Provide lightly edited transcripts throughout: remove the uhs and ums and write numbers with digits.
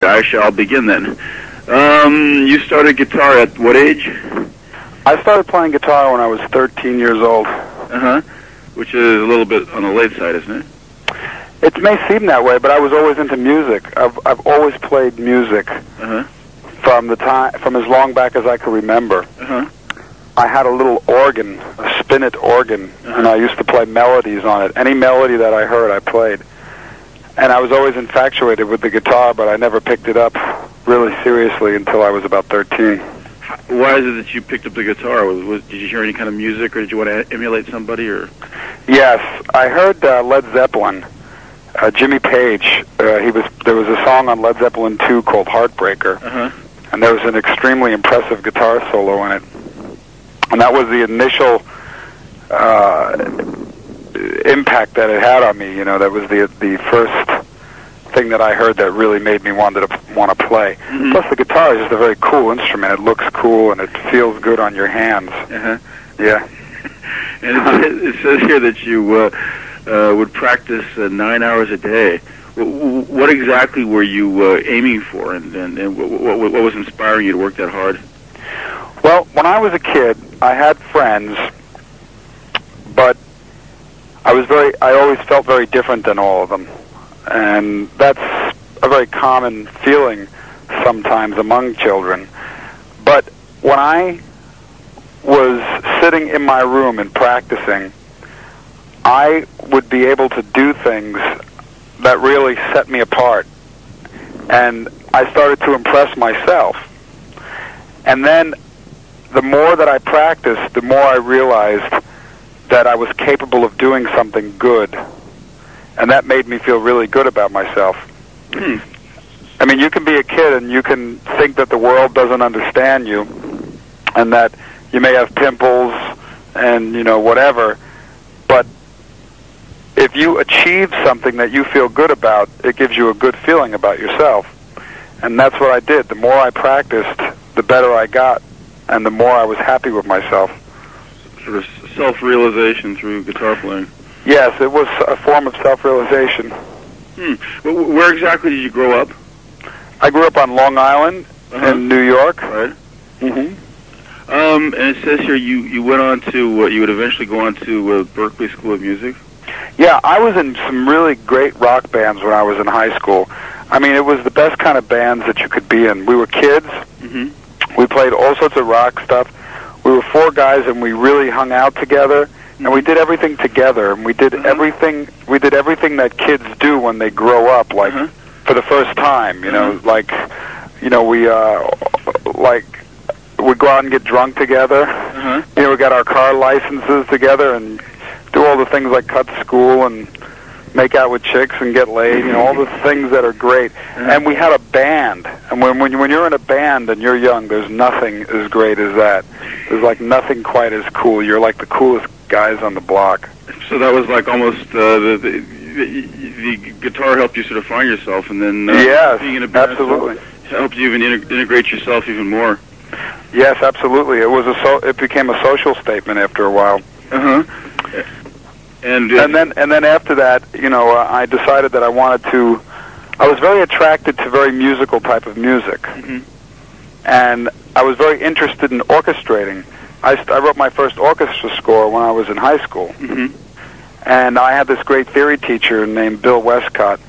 Actually, I'll begin then. You started guitar at what age? I started playing guitar when I was 13 years old. Uh-huh. Which is a little bit on the late side, isn't it? It may seem that way, but I was always into music. I've always played music from as long back as I can remember. I had a little organ, a spinet organ, and I used to play melodies on it. Any melody that I heard, I played. And I was always infatuated with the guitar, but I never picked it up really seriously until I was about 13. Why is it that you picked up the guitar? Did you hear any kind of music, or did you want to emulate somebody? Or yes, I heard Led Zeppelin. Jimmy Page. There was a song on Led Zeppelin 2 called Heartbreaker, and there was an extremely impressive guitar solo in it. And that was the initial impact that it had on me. You know, that was the first thing that I heard that really made me want to play. Plus, the guitar is just a very cool instrument. It looks cool and it feels good on your hands. Yeah. And it says here that you would practice 9 hours a day. What exactly were you aiming for, and what was inspiring you to work that hard? Well, when I was a kid, I had friends, but I always felt very different than all of them. And that's a very common feeling sometimes among children. But when I was sitting in my room and practicing, I would be able to do things that really set me apart. And I started to impress myself. And then the more that I practiced, the more I realized that I was capable of doing something good. And that made me feel really good about myself. I mean, you can be a kid and you can think that the world doesn't understand you and that you may have pimples and, you know, whatever. But if you achieve something that you feel good about, it gives you a good feeling about yourself. And that's what I did. The more I practiced, the better I got, and the more I was happy with myself. Sort of self-realization through guitar playing. Yes, it was a form of self-realization. Well, where exactly did you grow up? I grew up on Long Island in New York. Right. And it says here you went on to, you would eventually go on to Berklee School of Music? Yeah, I was in some really great rock bands when I was in high school. I mean, it was the best kind of bands that you could be in. We were kids. We played all sorts of rock stuff. We were four guys, and we really hung out together. And we did everything together, and we did everything that kids do when they grow up, like for the first time. You know, like, you know, we'd go out and get drunk together. You know, we got our car licenses together and do all the things like cut school and make out with chicks and get laid. You know, all the things that are great. And we had a band, and when you're in a band and you're young, there's nothing as great as that. There's like nothing quite as cool. You're like the coolest guys on the block. So that was like almost the guitar helped you sort of find yourself, and then yes, being in a band absolutely helped you even integrate yourself even more. Yes, absolutely. It became a social statement after a while. And then after that, you know, I decided that I was very attracted to very musical type of music, and I was very interested in orchestrating. I wrote my first orchestra score when I was in high school. And I had this great theory teacher named Bill Westcott,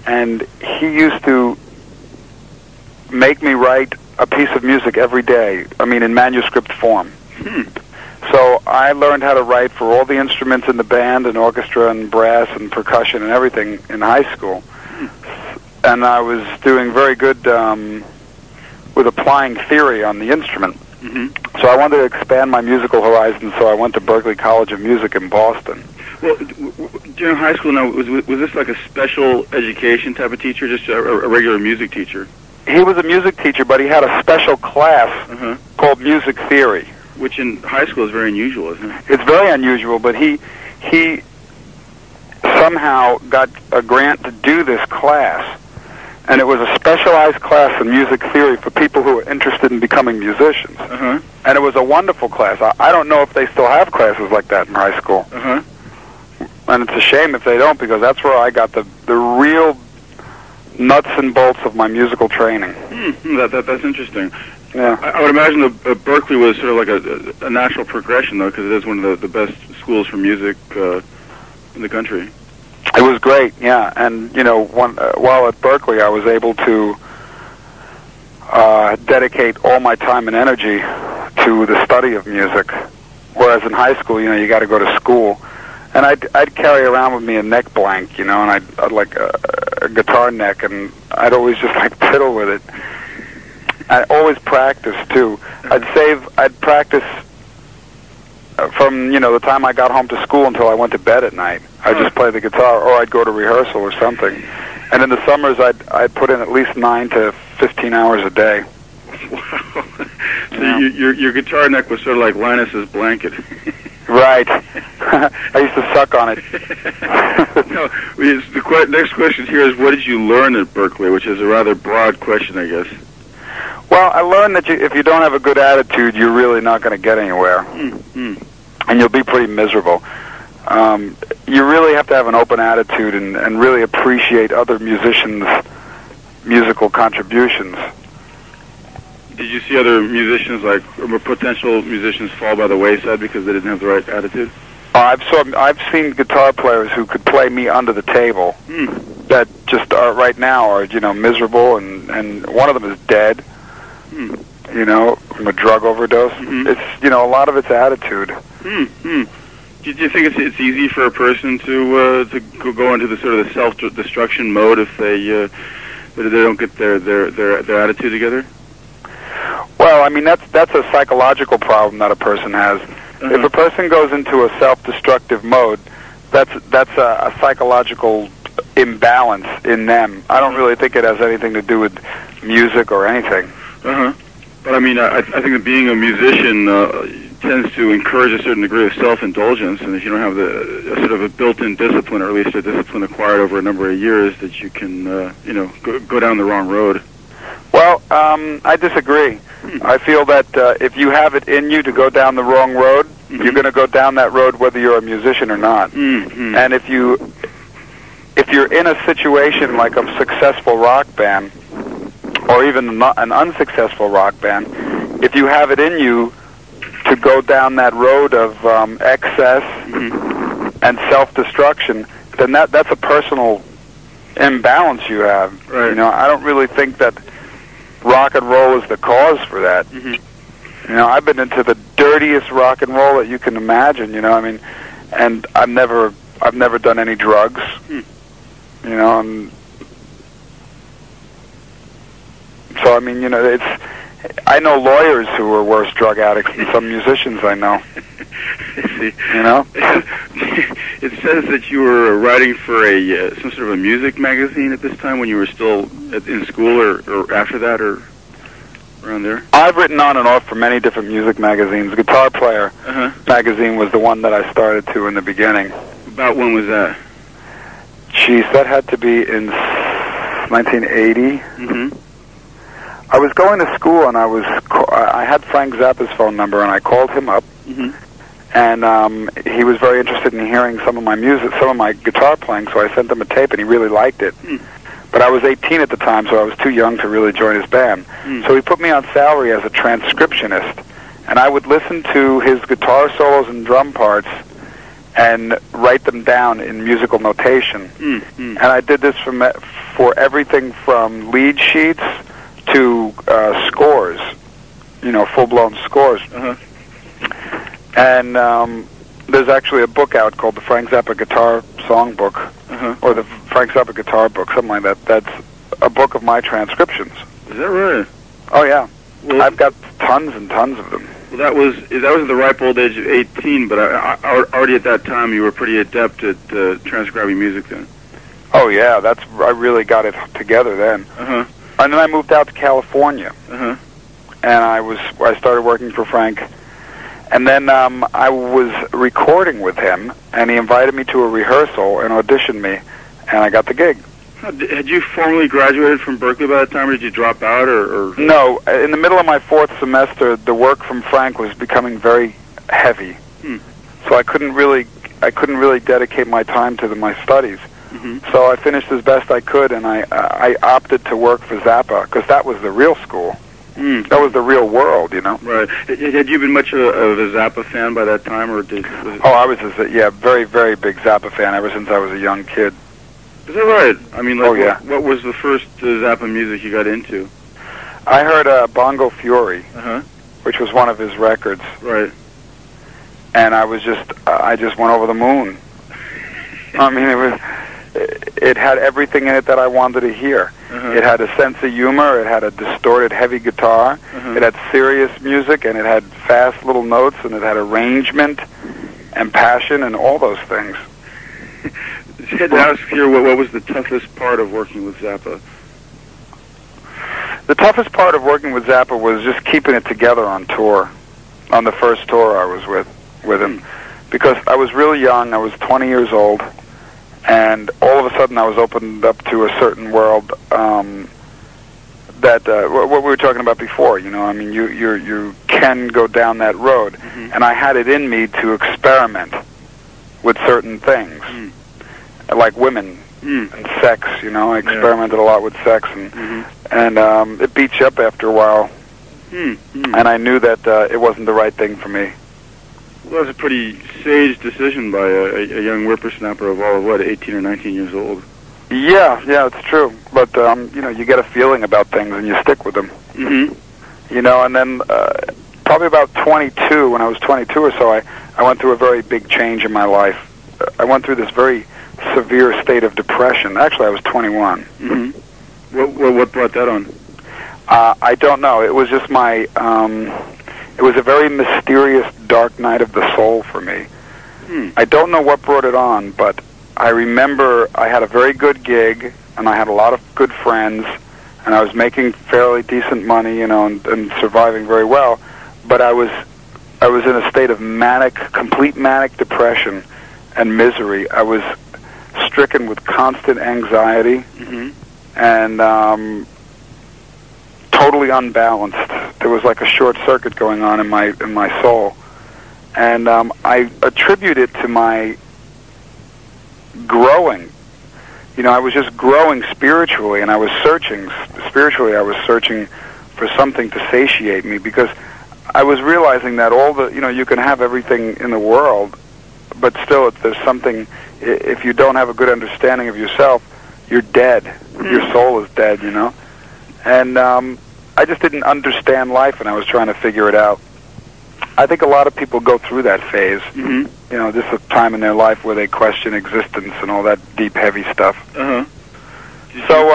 and he used to make me write a piece of music every day, I mean in manuscript form. So I learned how to write for all the instruments in the band and orchestra and brass and percussion and everything in high school. And I was doing very good with applying theory on the instrument. So I wanted to expand my musical horizons, so I went to Berklee College of Music in Boston. Well, during high school now, was this like a special education type of teacher, just a regular music teacher? He was a music teacher, but he had a special class called music theory. Which in high school is very unusual, isn't it? It's very unusual, but he somehow got a grant to do this class. And it was a specialized class in music theory for people who were interested in becoming musicians. And it was a wonderful class. I don't know if they still have classes like that in high school. And it's a shame if they don't, because that's where I got the real nuts and bolts of my musical training. That's interesting. Yeah. I would imagine that Berkeley was sort of like a natural progression, though, because it is one of the best schools for music in the country. It was great, yeah. And, you know, while at Berkeley, I was able to dedicate all my time and energy to the study of music. Whereas in high school, you know, you got to go to school. And I'd carry around with me a neck blank, you know, and I'd like a guitar neck, and I'd always just like fiddle with it. I always practice too. I'd practice from, you know, the time I got home to school until I went to bed at night. I'd just play the guitar, or I'd go to rehearsal or something. And in the summers, I'd put in at least 9 to 15 hours a day. Wow. So your guitar neck was sort of like Linus's blanket. Right. I used to suck on it. No, the next question here is, what did you learn at Berkeley, which is a rather broad question, I guess. Well, I learned that if you don't have a good attitude, you're really not going to get anywhere. And you'll be pretty miserable. You really have to have an open attitude and really appreciate other musicians' musical contributions. Did you see other musicians, like potential musicians, fall by the wayside because they didn't have the right attitude? I've seen guitar players who could play me under the table that just are right now are, you know, miserable, and one of them is dead. You know, from a drug overdose. It's, you know, a lot of it's attitude. Do you think it's easy for a person to go into the sort of the self-destruction mode if they don't get their attitude together? Well, I mean, that's a psychological problem that a person has. If a person goes into a self-destructive mode, that's a psychological imbalance in them. I don't really think it has anything to do with music or anything. But I mean, I think that being a musician tends to encourage a certain degree of self-indulgence, and if you don't have a sort of a built-in discipline, or at least a discipline acquired over a number of years, that you can, you know, go down the wrong road. Well, I disagree. I feel that if you have it in you to go down the wrong road, you're going to go down that road whether you're a musician or not. And if you're in a situation like a successful rock band, or even an unsuccessful rock band, if you have it in you to go down that road of excess and self-destruction, then that's a personal imbalance you have. Right. You know, I don't really think that rock and roll is the cause for that. You know, I've been into the dirtiest rock and roll that you can imagine. You know, I mean, and I've never done any drugs. You know, and so I mean, you know, I know lawyers who are worse drug addicts than some musicians I know. See, you know, it says that you were writing for some sort of a music magazine at this time when you were still in school, or after that, or around there. I've written on and off for many different music magazines. Guitar Player magazine was the one that I started to in the beginning. About when was that? Jeez, that had to be in 1980. I was going to school, and I had Frank Zappa's phone number, and I called him up, and he was very interested in hearing some of my music, some of my guitar playing, so I sent him a tape, and he really liked it. But I was 18 at the time, so I was too young to really join his band. So he put me on salary as a transcriptionist, and I would listen to his guitar solos and drum parts and write them down in musical notation. And I did this for everything from lead sheets to scores, you know, full-blown scores. And there's actually a book out called the Frank Zappa Guitar Songbook, or the Frank Zappa Guitar Book, something like that. That's a book of my transcriptions. Is that right? Oh, yeah. Well, I've got tons and tons of them. Well, that was at the ripe old age of 18, but already at that time you were pretty adept at transcribing music then. Oh, yeah. I really got it together then. And then I moved out to California, and I started working for Frank. And then I was recording with him, and he invited me to a rehearsal and auditioned me, and I got the gig. Had you formally graduated from Berkeley by that time, or did you drop out, or? No. In the middle of my 4th semester, the work from Frank was becoming very heavy, so I couldn't really dedicate my time to my studies. So I finished as best I could, and I opted to work for Zappa, because that was the real school. That was the real world, you know. Right. Had you been much of a Zappa fan by that time, or was it... Oh, I was very, very big Zappa fan ever since I was a young kid. Is that right? I mean, like, oh, yeah. What was the first Zappa music you got into? I heard Bongo Fury, which was one of his records. Right. And I just went over the moon. I mean, it had everything in it that I wanted to hear. It had a sense of humor, it had a distorted, heavy guitar, it had serious music, and it had fast little notes, and it had arrangement and passion and all those things. I had to ask here, what was the toughest part of working with Zappa? The toughest part of working with Zappa was just keeping it together on tour, on the first tour I was with him. Because I was really young, I was 20 years old, and all of a sudden I was opened up to a certain world that what we were talking about before. You know, I mean, you can go down that road, and I had it in me to experiment with certain things, like women and sex. You know, I experimented a lot with sex, and it beats you up after a while, and I knew that it wasn't the right thing for me. Well, that was a pretty sage decision by a young whippersnapper of all of, what, 18 or 19 years old. Yeah, it's true. But, you know, you get a feeling about things and you stick with them. You know, and then probably about 22, when I was 22 or so, I went through a very big change in my life. I went through this very severe state of depression. Actually, I was 21. What brought that on? I don't know. It was just my... it was a very mysterious, dark night of the soul for me. I don't know what brought it on, but I remember I had a very good gig, and I had a lot of good friends, and I was making fairly decent money, you know, and surviving very well. But I was in a state of complete manic depression and misery. I was stricken with constant anxiety, and totally unbalanced. There was like a short circuit going on in my soul, and I attribute it to my growing. You know, I was just growing spiritually, and I was searching spiritually. I was searching for something to satiate me, because I was realizing that you can have everything in the world, but still, if there's something, if you don't have a good understanding of yourself, you're dead. Your soul is dead, you know. And I just didn't understand life, and I was trying to figure it out. I think a lot of people go through that phase. You know, this is a time in their life where they question existence and all that deep, heavy stuff. So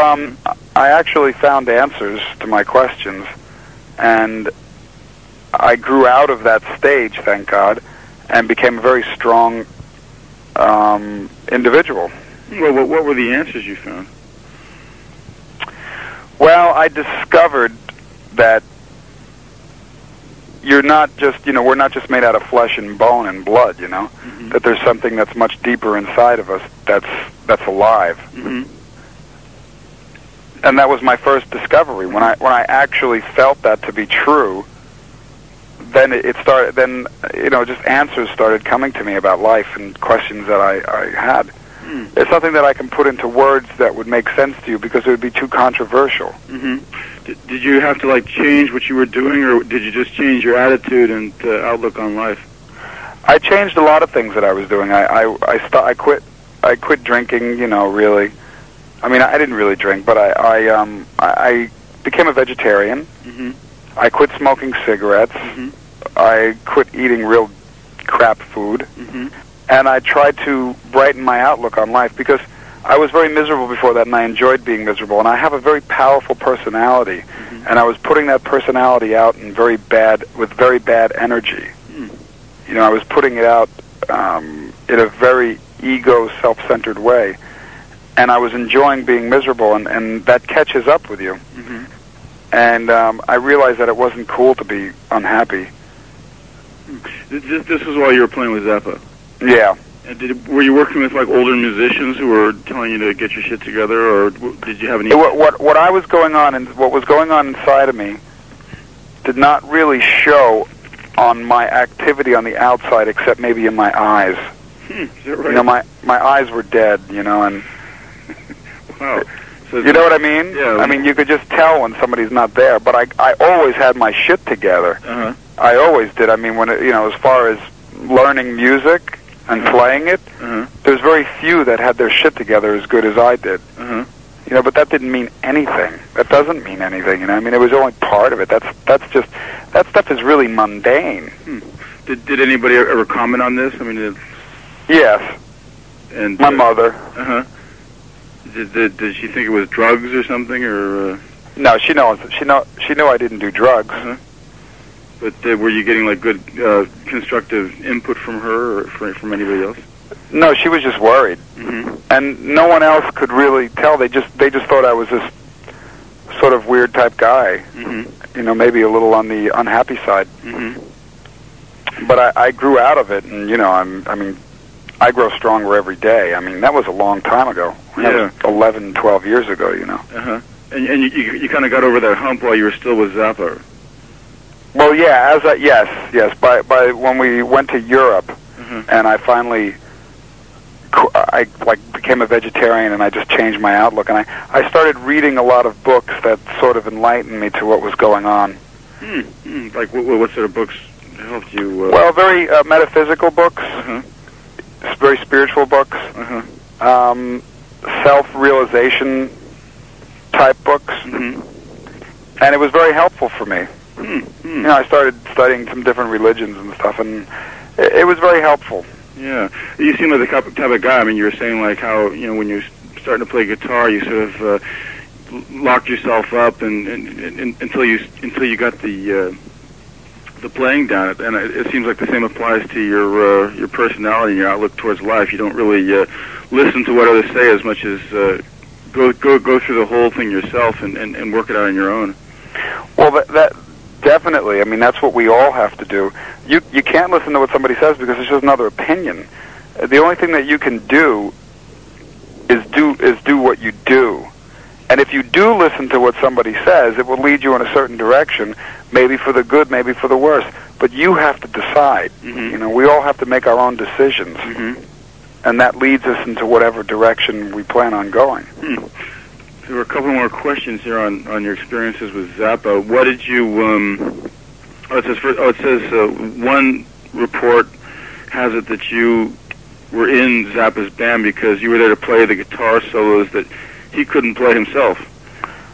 I actually found answers to my questions, and I grew out of that stage, thank God, and became a very strong individual. Well, what were the answers you found? Well, I discovered that we're not just made out of flesh and bone and blood, you know, that there's something that's much deeper inside of us that's alive. And that was my first discovery. When I actually felt that to be true, then just answers started coming to me about life and questions that I had. It's something that I can put into words that would make sense to you, because it would be too controversial. Did you have to change what you were doing, or did you just change your attitude and outlook on life? I changed a lot of things that I was doing. I quit drinking. You know, really. I mean, I didn't really drink, but I became a vegetarian. I quit smoking cigarettes. I quit eating real crap food. And I tried to brighten my outlook on life, because I was very miserable before that, and I enjoyed being miserable. And I have a very powerful personality, and I was putting that personality out with very bad energy. You know, I was putting it out in a very ego, self-centered way, and I was enjoying being miserable, and that catches up with you. And I realized that it wasn't cool to be unhappy. This was while you were playing with Zappa? Yeah. Were you working with older musicians who were telling you to get your shit together, or did you have any? What was going on inside of me did not really show on my activity on the outside, except maybe in my eyes. Is that right? You know, my eyes were dead. You know, and Wow. So you know what I mean? Yeah. I mean, you could just tell when somebody's not there. But I always had my shit together. Uh-huh. I always did. I mean, when it, as far as learning music and playing it, there's very few that had their shit together as good as I did. Uh-huh. But that didn't mean anything. That doesn't mean anything. I mean, it was only part of it. That's just that stuff is really mundane. Did anybody ever comment on this? I mean, yes. And my mother. Uh-huh. Did she think it was drugs or something, or? No, she knows. She knew I didn't do drugs. Uh-huh. But were you getting like good constructive input from her or from anybody else? No, she was just worried, and no one else could really tell. They just thought I was this sort of weird type guy. Maybe a little on the unhappy side. But I grew out of it, and I grow stronger every day. I mean, that was a long time ago. Yeah. That was 11, 12 years ago. Uh-huh. And you kind of got over that hump while you were still with Zappa. Well, yeah, yes. By when we went to Europe, and I finally, I became a vegetarian, and I just changed my outlook, and I started reading a lot of books that sort of enlightened me to what was going on. Like what sort of books helped you? Well, very metaphysical books, very spiritual books, self-realization type books, and it was very helpful for me. I started studying some different religions and stuff, and it was very helpful. Yeah, you seem like the type of guy. I mean, you were saying like how when you're starting to play guitar, you sort of locked yourself up and until you got the playing down. And it seems like the same applies to your personality and your outlook towards life. You don't really listen to what others say as much as go through the whole thing yourself and work it out on your own. Well, that definitely. I mean, that's what we all have to do. You can't listen to what somebody says because it's just another opinion. The only thing that you can do is do what you do. And if you do listen to what somebody says, it will lead you in a certain direction, maybe for the good, maybe for the worse. But you have to decide. We all have to make our own decisions. And that leads us into whatever direction we plan on going. There were a couple more questions here on your experiences with Zappa. What did you? It says one report has it that you were in Zappa's band because you were there to play the guitar solos that he couldn't play himself.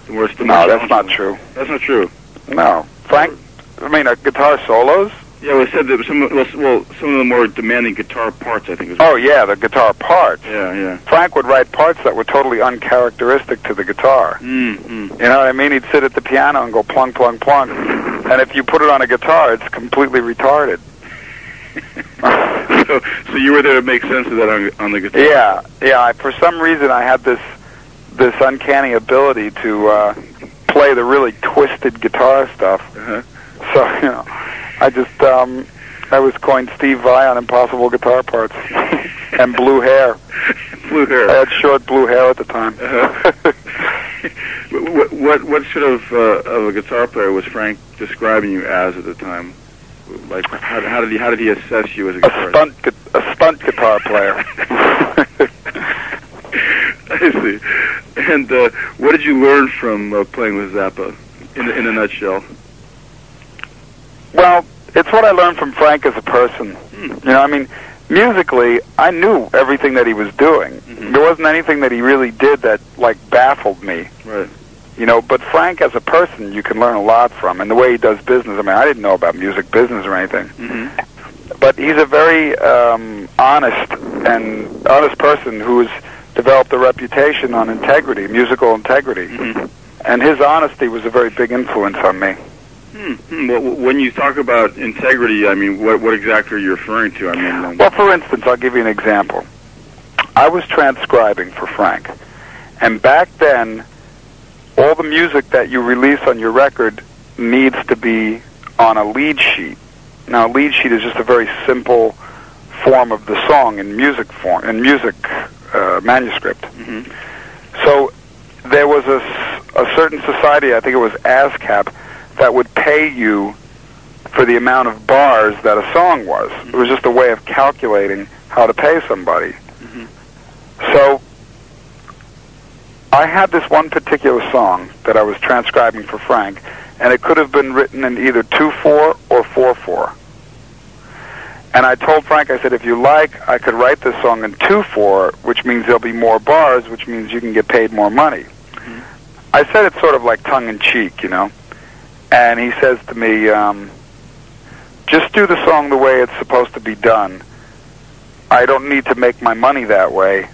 No, that's not true. That's not true. No, Frank. I mean, guitar solos. Yeah, well, it said that some of the more demanding guitar parts, I think. Oh, yeah, the guitar parts. Yeah. Frank would write parts that were totally uncharacteristic to the guitar. You know what I mean? He'd sit at the piano and go plunk, plunk, plunk. And if you put it on a guitar, it's completely retarded. So you were there to make sense of that on the guitar? Yeah. For some reason, I had this uncanny ability to play the really twisted guitar stuff. So, I was coined Steve Vai on impossible guitar parts. And blue hair. Blue hair. I had short blue hair at the time. What sort of a guitar player was Frank describing you as at the time? Like, how did he assess you as a guitarist? A stunt guitar player. I see. And what did you learn from playing with Zappa, in a nutshell? Well, it's what I learned from Frank as a person. I mean, musically, I knew everything that he was doing. There wasn't anything that he really did that, baffled me. Right. But Frank as a person, you can learn a lot from, and the way he does business. I mean, I didn't know about music business or anything. But he's a very honest person who has developed a reputation on integrity, musical integrity. And his honesty was a very big influence on me. Well, when you talk about integrity, I mean, what exactly are you referring to? I mean, well, for instance, I'll give you an example. I was transcribing for Frank, and back then, all the music that you release on your record needs to be on a lead sheet. Now, a lead sheet is just a very simple form of the song in music manuscript. So there was a certain society, I think it was ASCAP, that would pay you for the amount of bars that a song was. It was just a way of calculating how to pay somebody. So I had this one particular song that I was transcribing for Frank, and it could have been written in either 2/4 or 4/4. And I told Frank, I said, if you like, I could write this song in 2/4, which means there'll be more bars, which means you can get paid more money. Mm-hmm. I said it sort of like tongue-in-cheek, you know. And he says to me, just do the song the way it's supposed to be done. I don't need to make my money that way.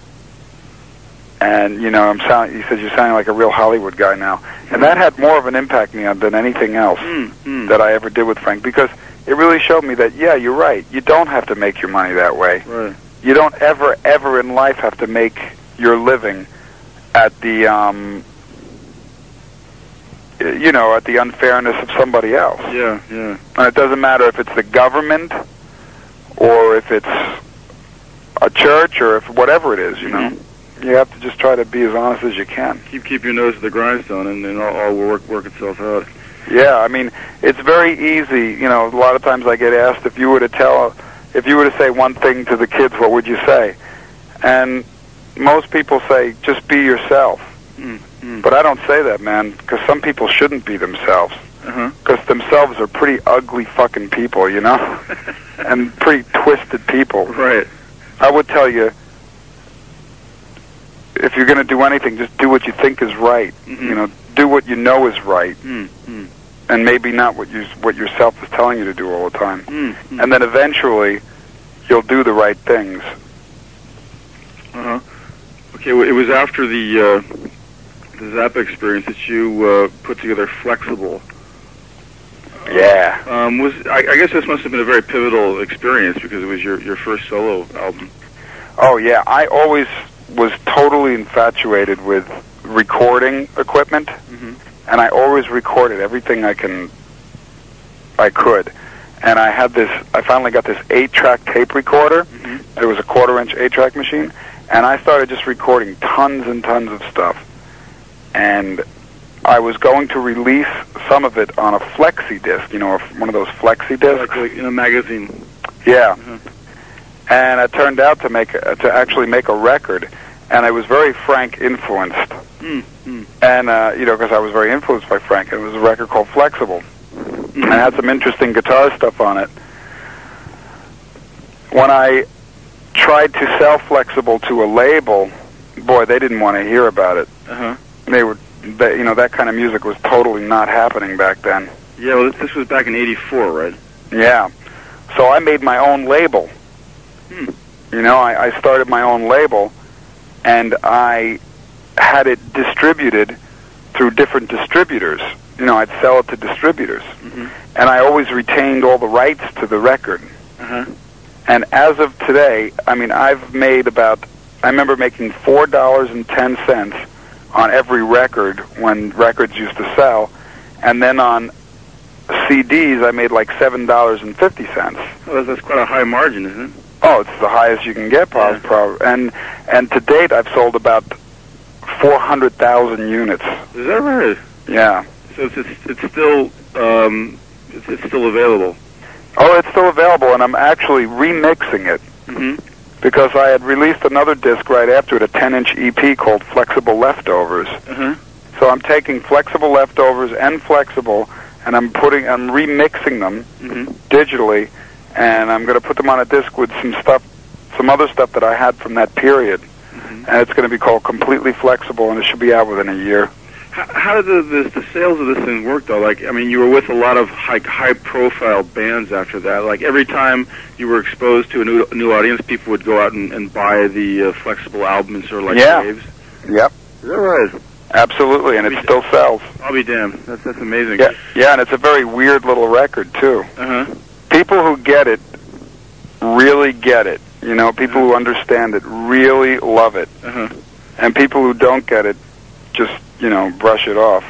And, you know, he says, you're sounding like a real Hollywood guy now. And that had more of an impact on me than anything else that I ever did with Frank, because it really showed me that, yeah, you're right. You don't have to make your money that way. Right. You don't ever in life have to make your living at the, you know, at the unfairness of somebody else. Yeah, yeah. And it doesn't matter if it's the government or if it's a church or if whatever it is, you know. You have to just try to be as honest as you can. Keep your nose to the grindstone, and then all will work itself out. Yeah, I mean, it's very easy. You know, a lot of times I get asked if you were to say one thing to the kids, what would you say? And most people say, just be yourself. But I don't say that, man, because some people shouldn't be themselves. Because themselves are pretty ugly fucking people, you know? And pretty twisted people. Right. I would tell you, if you're going to do anything, just do what you think is right. You know, do what you know is right, and maybe not what yourself is telling you to do all the time. And then eventually, you'll do the right things. Okay, well, it was after the Zappa experience that you put together Flexible. Yeah. I guess this must have been a very pivotal experience because it was your first solo album. Oh yeah, I always was totally infatuated with recording equipment, and I always recorded everything I could. And I finally got this 8-track tape recorder. It was a 1/4-inch 8-track machine, and I started just recording tons and tons of stuff. And I was going to release some of it on a flexi disc, you know, one of those flexi discs. Like in a magazine. Yeah. And it turned out to actually make a record, and I was very Frank influenced. And, you know, because I was very influenced by Frank. It was a record called Flexible. And it had some interesting guitar stuff on it. When I tried to sell Flexible to a label, boy, they didn't want to hear about it. You know, that kind of music was totally not happening back then. Yeah, well, this was back in '84, right? Yeah. So I made my own label. You know, I started my own label, and I had it distributed through different distributors. You know, I'd sell it to distributors. And I always retained all the rights to the record. And as of today, I mean, I remember making $4.10 on every record when records used to sell, and then on CDs I made like $7.50. Well, that's quite a high margin, isn't it? Oh, it's the highest you can get, probably. And to date, I've sold about 400,000 units. Is that right? Yeah. So it's still available. Oh, it's still available, and I'm actually remixing it because I had released another disc right after it, a 10-inch EP called Flexible Leftovers. So I'm taking Flexible Leftovers and Flexible, and I'm remixing them digitally. And I'm going to put them on a disc with some other stuff that I had from that period. And it's going to be called Completely Flexible, and it should be out within a year. How did the sales of this thing work, though? Like, I mean, you were with a lot of high-profile bands after that. Like, every time you were exposed to a new audience, people would go out and buy the Flexible album and sort of like waves? Yep. Is that right? Absolutely, and it still sells. I'll be damned. That's amazing. Yeah, and it's a very weird little record, too. People who get it really get it. You know, people who understand it really love it. And people who don't get it just, you know, brush it off.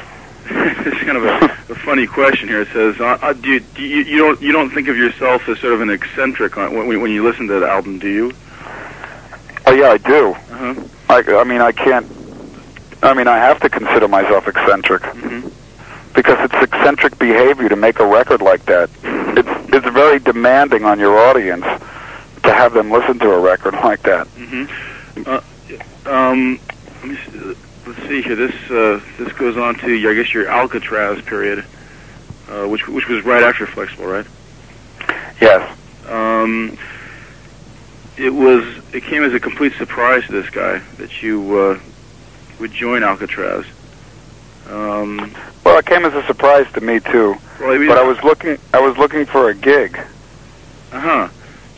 It's kind of a funny question here. It says, you don't think of yourself as sort of an eccentric when you listen to the album, do you? Oh, yeah, I do. I have to consider myself eccentric. Because it's eccentric behavior to make a record like that. It's very demanding on your audience to have them listen to a record like that. Let me see. let's see here. This goes on to, I guess, your Alcatraz period, which was right after Flexible, right? Yes. It came as a complete surprise to this guy that you would join Alcatraz. Well, it came as a surprise to me too. Well, but I was looking for a gig.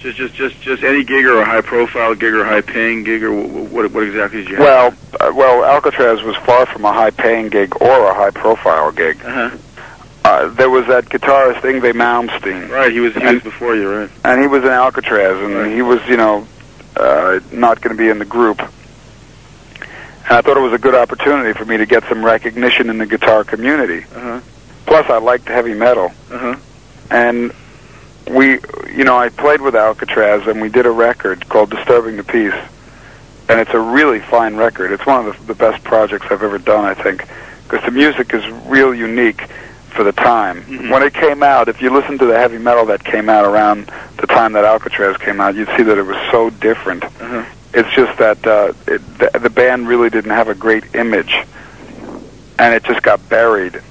Just any gig, or a high profile gig, or a high paying gig, or what exactly did you have? Well, Alcatraz was far from a high paying gig or a high profile gig. There was that guitarist Steve Vai. Right, he was before you, right? And he was in Alcatraz, and he was, not going to be in the group. And I thought it was a good opportunity for me to get some recognition in the guitar community. Plus, I liked heavy metal. And I played with Alcatraz, and we did a record called Disturbing the Peace. And it's a really fine record. It's one of the best projects I've ever done, I think, because the music is real unique for the time. When it came out, if you listen to the heavy metal that came out around the time that Alcatraz came out, you'd see that it was so different. It's just that the band really didn't have a great image, and it just got buried.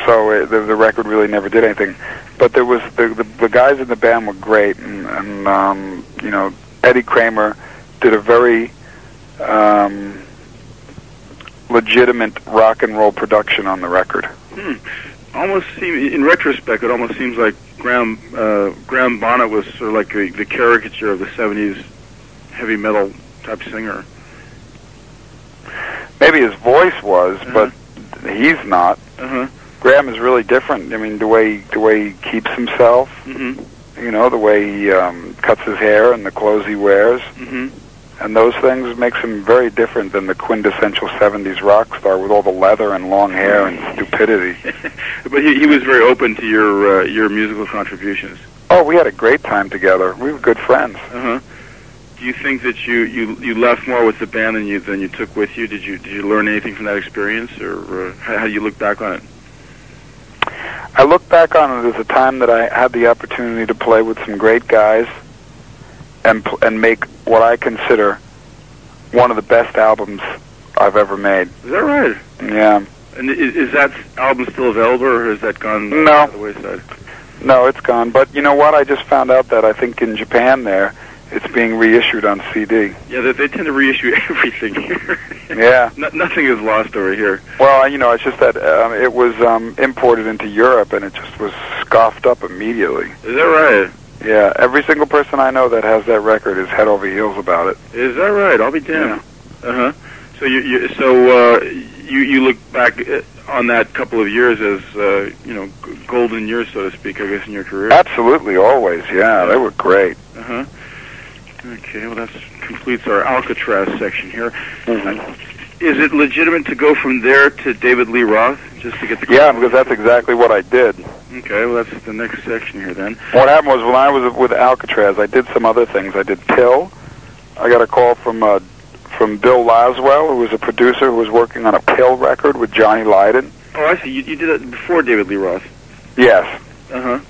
So the record really never did anything. But there was the guys in the band were great, and Eddie Kramer did a very legitimate rock and roll production on the record. In retrospect, it almost seems like Graham Bonnet was sort of like the caricature of the '70s heavy metal type singer. Maybe his voice was, but he's not. Graham is really different. I mean, the way he keeps himself, the way he cuts his hair and the clothes he wears, and those things makes him very different than the quintessential '70s rock star with all the leather and long hair and stupidity. But he was very open to your musical contributions. Oh, we had a great time together. We were good friends. Do you think that you left more with the band than you took with you? Did you learn anything from that experience, or how do you look back on it? I look back on it as a time that I had the opportunity to play with some great guys and make what I consider one of the best albums I've ever made. Is that right? Yeah. And is that album still available, or has that gone to the wayside? No, it's gone. But you know what? I just found out that I think in Japan there, it's being reissued on CD. Yeah, they tend to reissue everything here. Yeah. Nothing is lost over here. Well, it's just that it was imported into Europe, and it just was scoffed up immediately. Is that right? Yeah, every single person I know that has that record is head over heels about it. Is that right? I'll be damned. Yeah. So you look back on that couple of years as golden years, so to speak, I guess, in your career. Absolutely, always. Yeah, they were great. Okay, well, that completes our Alcatraz section here. Is it legitimate to go from there to David Lee Roth, just to get the... Yeah, because that's exactly what I did. Okay, well, that's the next section here, then. What happened was, when I was with Alcatraz, I did some other things. I did Pill. I got a call from Bill Laswell, who was a producer who was working on a Pill record with Johnny Lydon. Oh, I see. You did that before David Lee Roth. Yes. And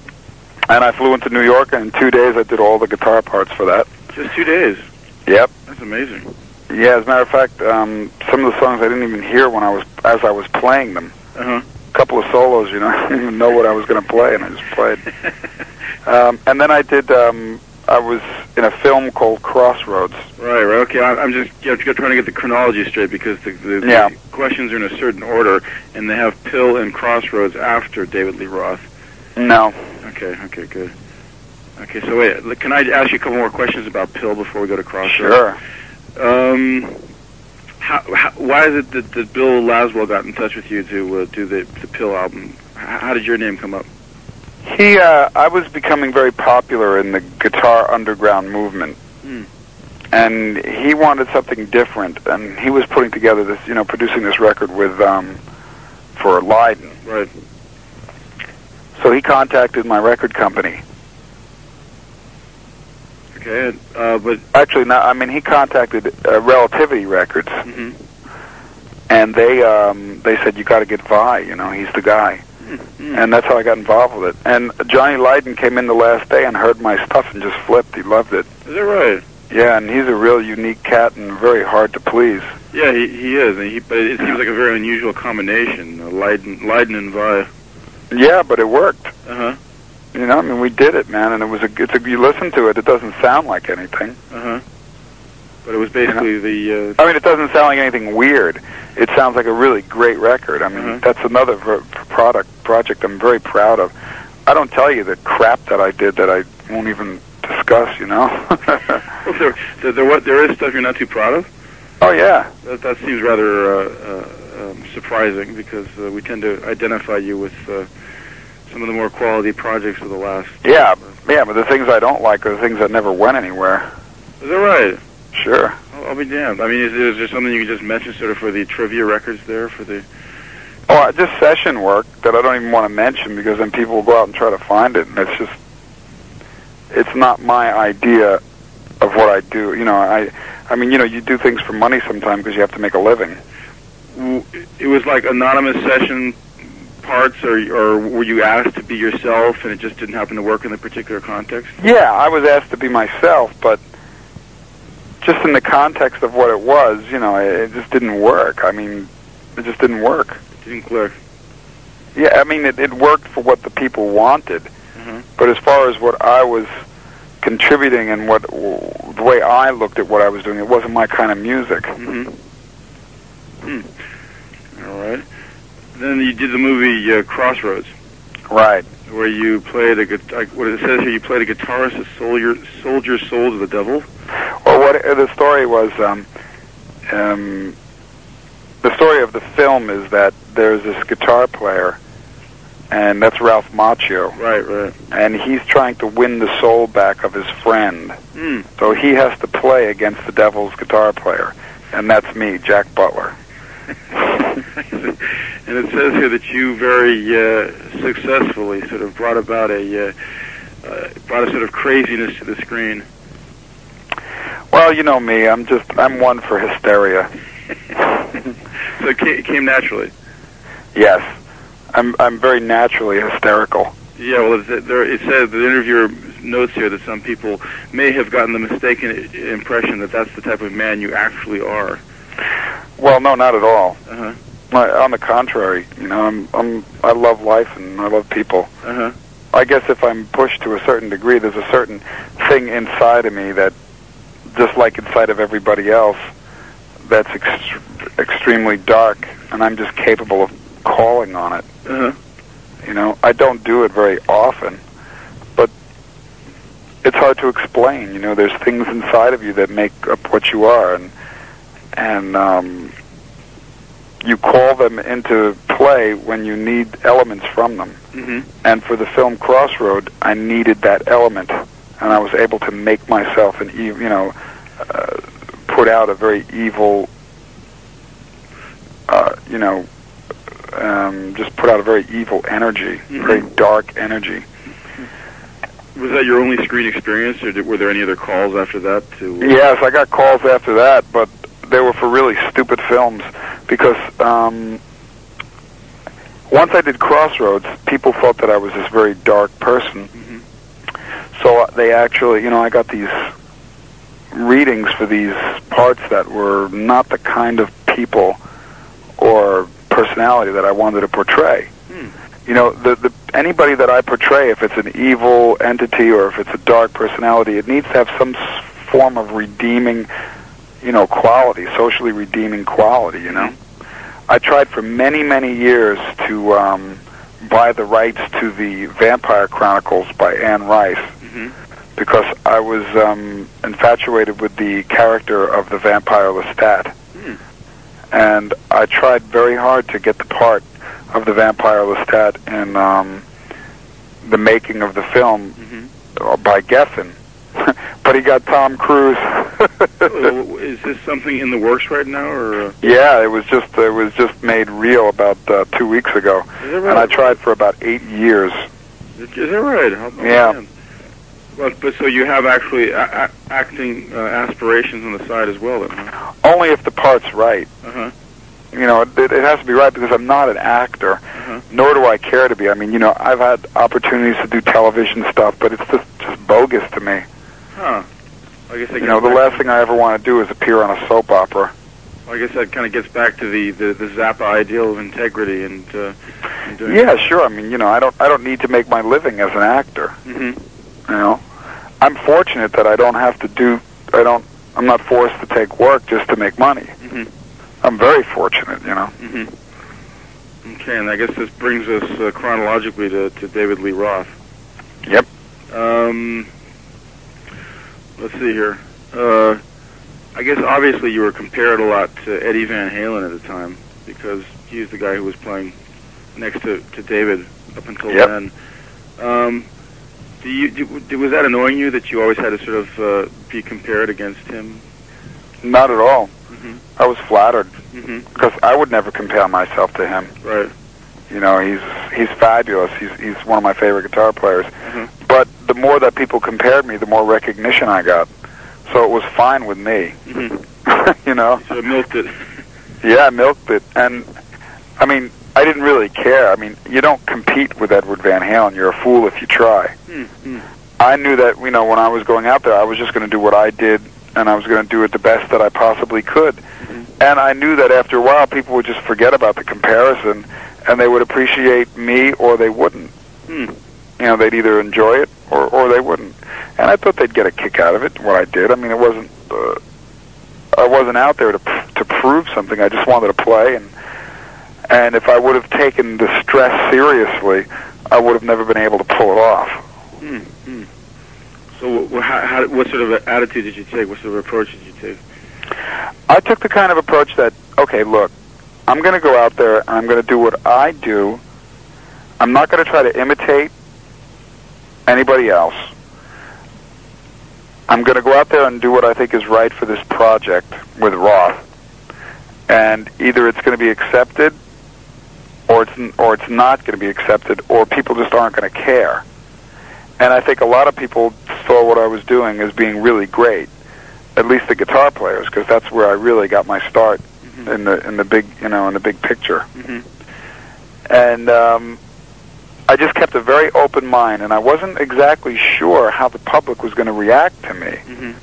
I flew into New York, and in 2 days I did all the guitar parts for that. Just 2 days? Yep. That's amazing. Yeah, as a matter of fact, some of the songs I didn't even hear as I was playing them. A couple of solos, I didn't even know what I was going to play, and I just played. And then I did, I was in a film called Crossroads. Right, okay. I'm just trying to get the chronology straight, because the questions are in a certain order, and they have Pill and Crossroads after David Lee Roth. No. Okay, good. Okay, so wait, can I ask you a couple more questions about Pill before we go to Crossroads? Sure. Why is it that Bill Laswell got in touch with you to do the Pill album? How did your name come up? I was becoming very popular in the guitar underground movement, and he wanted something different, and he was putting together this, producing this record with for Lydon. Right. So he contacted my record company. Okay, but actually, no. I mean, he contacted Relativity Records, and they said, you got to get Vai. He's the guy, and that's how I got involved with it. And Johnny Lydon came in the last day and heard my stuff and just flipped. He loved it. Is that right? Yeah, and he's a real unique cat and very hard to please. Yeah, he is, but it seems like a very unusual combination, Lydon and Vai. Yeah, but it worked. Uh-huh. You know, I mean, we did it, man, and you listen to it, it doesn't sound like anything. Uh-huh. But it was basically I mean, it doesn't sound like anything weird. It sounds like a really great record. I mean, that's another project I'm very proud of. I don't tell you the crap that I did that I won't even discuss, you know? Well, there is stuff you're not too proud of? Oh, yeah. That seems rather surprising, because we tend to identify you with some of the more quality projects of the last... Yeah, but the things I don't like are the things that never went anywhere. Is that right? Sure. I'll be damned. I mean, is there something you can just mention sort of for the trivia records there, for the... Oh, just session work that I don't even want to mention, because then people will go out and try to find it, and it's not my idea of what I do. You know, I mean, you know, you do things for money sometimes because you have to make a living. It was like anonymous session parts, or were you asked to be yourself and it just didn't happen to work in the particular context? Yeah, I was asked to be myself, but just in the context of what it was, you know, it just didn't work. I mean, it just didn't work. It didn't click. Yeah, I mean, it worked for what the people wanted, but as far as what I was contributing and the way I looked at what I was doing, it wasn't my kind of music. All right. Then you did the movie Crossroads. Right. Where you played what it says here, you played a guitarist that sold your soul to the devil. Well, what the story was, the story of the film is that there's this guitar player, and that's Ralph Macchio. Right. And he's trying to win the soul back of his friend. So he has to play against the devil's guitar player, and that's me, Jack Butler. And it says here that you very successfully sort of brought about a sort of craziness to the screen. Well, you know me, I'm one for hysteria. So it came naturally. Yes, I'm very naturally hysterical. Yeah, well, it says the interviewer notes here that some people may have gotten the mistaken impression that that's the type of man you actually are. Well, no, not at all. On the contrary, you know, I love life and I love people. I guess if I'm pushed to a certain degree, there's a certain thing inside of me that, just like inside of everybody else, that's extremely dark, and I'm just capable of calling on it. You know, I don't do it very often, but it's hard to explain. You know, there's things inside of you that make up what you are, and you call them into play when you need elements from them. And for the film Crossroad, I needed that element, and I was able to make myself put out a very evil, just put out a very evil energy, very dark energy. Was that your only screen experience, or were there any other calls after that? Yes, I got calls after that, but they were for really stupid films, because once I did Crossroads, people thought that I was this very dark person. So they actually, I got these readings for these parts that were not the kind of people or personality that I wanted to portray. You know, anybody that I portray, if it's an evil entity or if it's a dark personality, it needs to have some form of redeeming, quality, socially redeeming quality, I tried for many, many years to buy the rights to the Vampire Chronicles by Anne Rice, because I was infatuated with the character of the vampire Lestat. And I tried very hard to get the part of the vampire Lestat in the making of the film by Geffen. But he got Tom Cruise. Is this something in the works right now, or? Yeah, it was just made real about 2 weeks ago, Is that right? And I tried for about 8 years. Is that right? Yeah. But so you have actually acting aspirations on the side as well, then? Huh? Only if the part's right. It has to be right, because I'm not an actor, nor do I care to be. I mean, I've had opportunities to do television stuff, but it's just bogus to me. I guess the last thing I ever want to do is appear on a soap opera. I guess that kind of gets back to the Zappa ideal of integrity and doing. Yeah, sure. I mean, I don't need to make my living as an actor. Mm-hmm. I'm fortunate that I don't have to do. I'm not forced to take work just to make money. Mm-hmm. I'm very fortunate. Mm-hmm. Okay, and I guess this brings us chronologically to David Lee Roth. Yep. Let's see here. I guess obviously you were compared a lot to Eddie Van Halen at the time because he's the guy who was playing next to David up until then. Was that annoying you that you always had to sort of be compared against him? Not at all. Mm-hmm. I was flattered because I would never compare myself to him. Right. He's fabulous. He's one of my favorite guitar players. Mm-hmm. But the more that people compared me, the more recognition I got. So it was fine with me. Mm-hmm. You sort of milked it. Yeah, I milked it. And, I mean, I didn't really care. I mean, you don't compete with Edward Van Halen. You're a fool if you try. Mm-hmm. I knew that, when I was going out there, I was just going to do what I did, and I was going to do it the best that I possibly could. Mm-hmm. And I knew that after a while, people would just forget about the comparison, and they would appreciate me or they wouldn't. Mm. They'd either enjoy it or they wouldn't. And I thought they'd get a kick out of it, what I did. I mean, I wasn't out there to prove something. I just wanted to play, and if I would have taken the stress seriously, I would have never been able to pull it off. Mm-hmm. So what sort of attitude did you take? What sort of approach did you take? I took the kind of approach that, okay, look, I'm going to go out there and I'm going to do what I do. I'm not going to try to imitate anybody else. I'm going to go out there and do what I think is right for this project with Roth. And either it's going to be accepted or it's not going to be accepted, or people just aren't going to care. And I think a lot of people saw what I was doing as being really great, at least the guitar players, because that's where I really got my start in the big picture. Mm-hmm. And I just kept a very open mind, and I wasn't exactly sure how the public was going to react to me. Mm-hmm.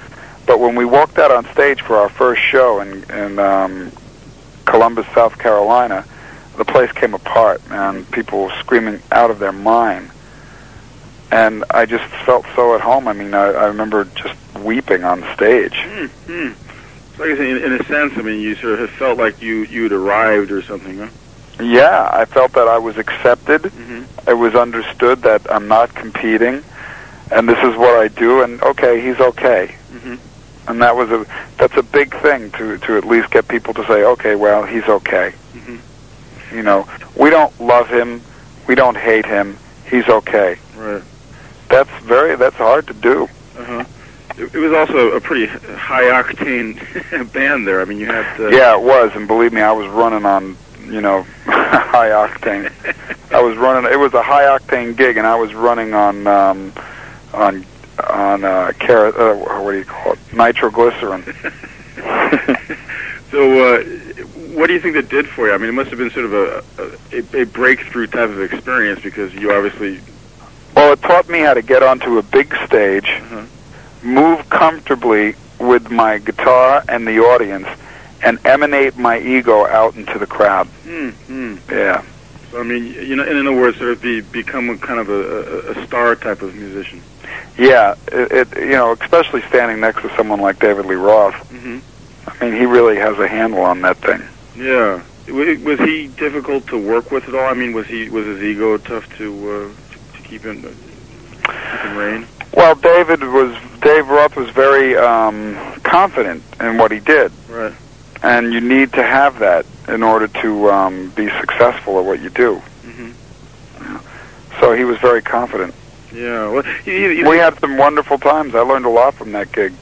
But when we walked out on stage for our first show in Columbus, South Carolina, the place came apart, and people were screaming out of their mind. And I just felt so at home. I mean, I remember just weeping on stage. Mm-hmm. So I guess in a sense, I mean, you sort of felt like you'd arrived or something, huh? Yeah, I felt that I was accepted. Mm-hmm. It was understood that I'm not competing, and this is what I do, and okay, he's okay. Mm-hmm. And that's a big thing to at least get people to say, okay, well, he's okay. Mm-hmm. We don't love him, we don't hate him, he's okay. Right. That's hard to do. Uh-huh. It was also a pretty high-octane band there. I mean, you had... Yeah, it was, and believe me, I was running on, high octane. It was a high-octane gig, and I was running on what do you call it? Nitroglycerin. So, what do you think that did for you? I mean, it must have been sort of a breakthrough type of experience because you obviously... Well, it taught me how to get onto a big stage, move comfortably with my guitar and the audience, and emanate my ego out into the crowd. Mm-hmm. Yeah. So, I mean, in other words, sort of become a kind of a star type of musician. Yeah, especially standing next to someone like David Lee Roth. Mm-hmm. I mean, he really has a handle on that thing. Yeah. Was he difficult to work with at all? I mean, was his ego tough to keep in rein? Well, Dave Roth was very confident in what he did. Right. And you need to have that in order to be successful at what you do. Mm-hmm. So he was very confident. Yeah. Well, we had some wonderful times. I learned a lot from that gig.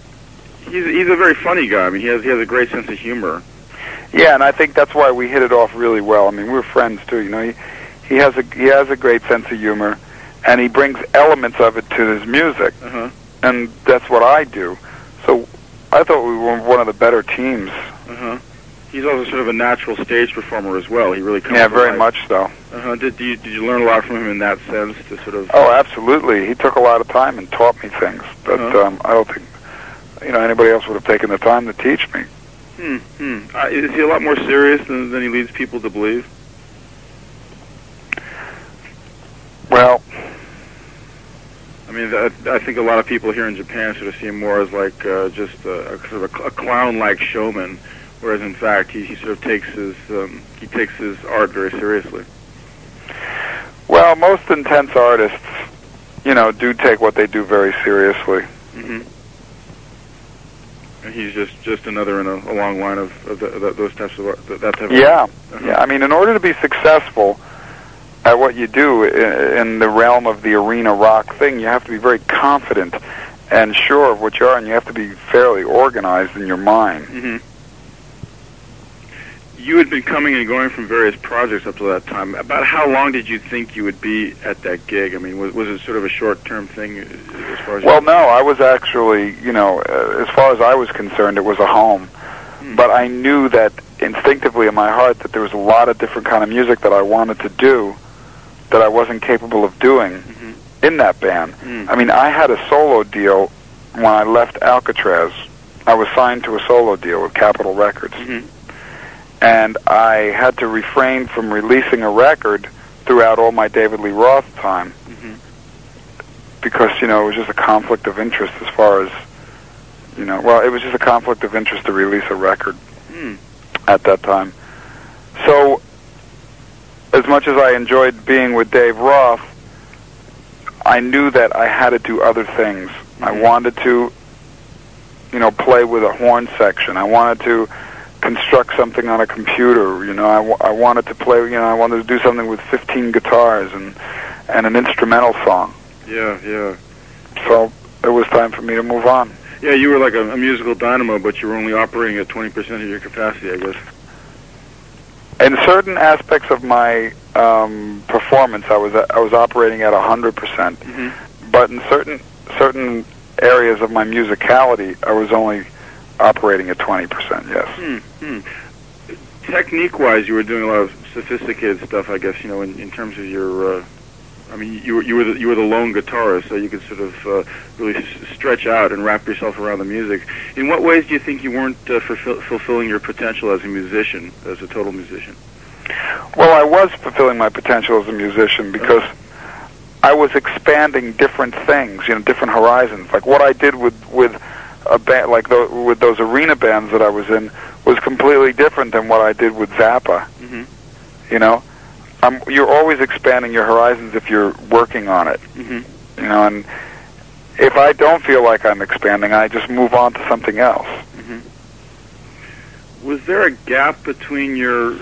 He's a very funny guy. I mean, he has a great sense of humor. Yeah, and I think that's why we hit it off really well. I mean, we're friends too. He has a great sense of humor, and he brings elements of it to his music, and that's what I do. So I thought we were one of the better teams. He's also sort of a natural stage performer as well. He really comes. Yeah, very much so. Did you learn a lot from him in that sense to sort of? Oh, absolutely. He took a lot of time and taught me things that I don't think anybody else would have taken the time to teach me. Is he a lot more serious than he leads people to believe? Well, I mean, I think a lot of people here in Japan sort of see him more as like just a sort of a clown-like showman, whereas in fact he sort of takes his art very seriously. Well, most intense artists, do take what they do very seriously. Mm-hmm. And he's just another in a long line of those types of art, that type of art. Yeah. I mean, in order to be successful at what you do in the realm of the arena rock thing, you have to be very confident and sure of what you are, and you have to be fairly organized in your mind. Mm-hmm. You had been coming and going from various projects up to that time. About how long did you think you would be at that gig? I mean, was it sort of a short-term thing as far as... Well, no, I was actually, as far as I was concerned, it was a home. But I knew that instinctively in my heart that there was a lot of different kind of music that I wanted to do that I wasn't capable of doing in that band. I mean, I had a solo deal when I left Alcatraz. I was signed to a solo deal with Capitol Records. And I had to refrain from releasing a record throughout all my David Lee Roth time because, it was just a conflict of interest as far as, it was just a conflict of interest to release a record at that time. So, as much as I enjoyed being with Dave Roth, I knew that I had to do other things. I wanted to, play with a horn section. I wanted to construct something on a computer. I wanted to play. I wanted to do something with 15 guitars and an instrumental song. Yeah. So it was time for me to move on. Yeah, you were like a musical dynamo, but you were only operating at 20% of your capacity, I guess. In certain aspects of my performance, I was operating at 100%. But in certain areas of my musicality, I was only operating at 20%, yes. Technique-wise, you were doing a lot of sophisticated stuff, I guess, in terms of your... you were the lone guitarist, so you could sort of really stretch out and wrap yourself around the music. In what ways do you think you weren't fulfilling your potential as a musician, as a total musician? Well, I was fulfilling my potential as a musician because I was expanding different things, different horizons. Like what I did with a band, with those arena bands that I was in, was completely different than what I did with Zappa. You're always expanding your horizons if you're working on it. And if I don't feel like I'm expanding, I just move on to something else. Was there a gap between your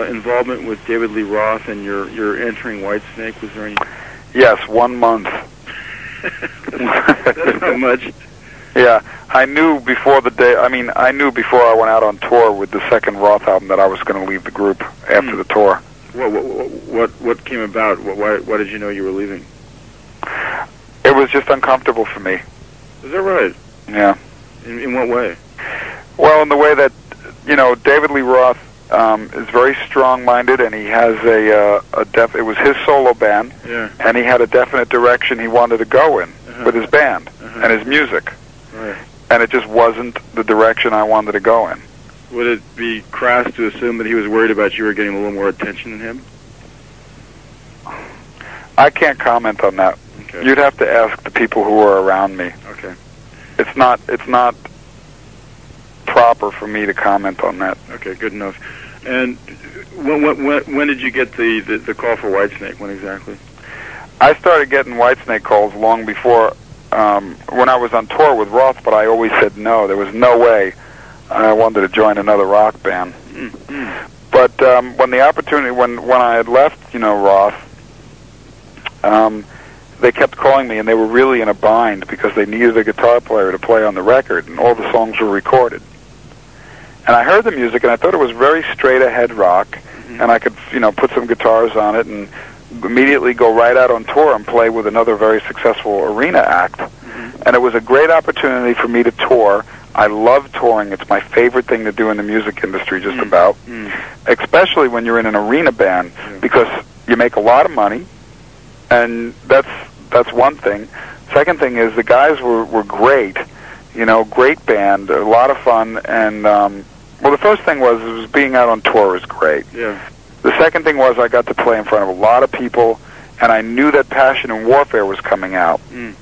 involvement with David Lee Roth and your entering Whitesnake? Was there any? Yes, 1 month. That's not much. Yeah, I knew before the day. I knew before I went out on tour with the second Roth album that I was going to leave the group after the tour. What came about? Why did you know you were leaving? It was just uncomfortable for me. Is that right? Yeah. In what way? Well, in the way that David Lee Roth is very strong-minded, and he has it was his solo band, and he had a definite direction he wanted to go in with his band and his music. Right. And it just wasn't the direction I wanted to go in. Would it be crass to assume that he was worried about you were getting a little more attention than him? I can't comment on that. Okay. You'd have to ask the people who are around me. Okay. It's not proper for me to comment on that. Okay, good enough. And when did you get the call for Whitesnake? When exactly? I started getting Whitesnake calls long before when I was on tour with Roth, but I always said no. There was no way I wanted to join another rock band. But when the opportunity, when I had left, Roth, they kept calling me, and they were really in a bind because they needed a guitar player to play on the record, and all the songs were recorded. And I heard the music, and I thought it was very straight-ahead rock, and I could, put some guitars on it and immediately go right out on tour and play with another very successful arena act. And it was a great opportunity for me to tour. I love touring. It's my favorite thing to do in the music industry, just about. Especially when you're in an arena band, because you make a lot of money, and that's one thing. Second thing is the guys were great, great band, a lot of fun, and Well, the first thing was being out on tour was great. Yeah. The second thing was I got to play in front of a lot of people, and I knew that Passion and Warfare was coming out. Mm.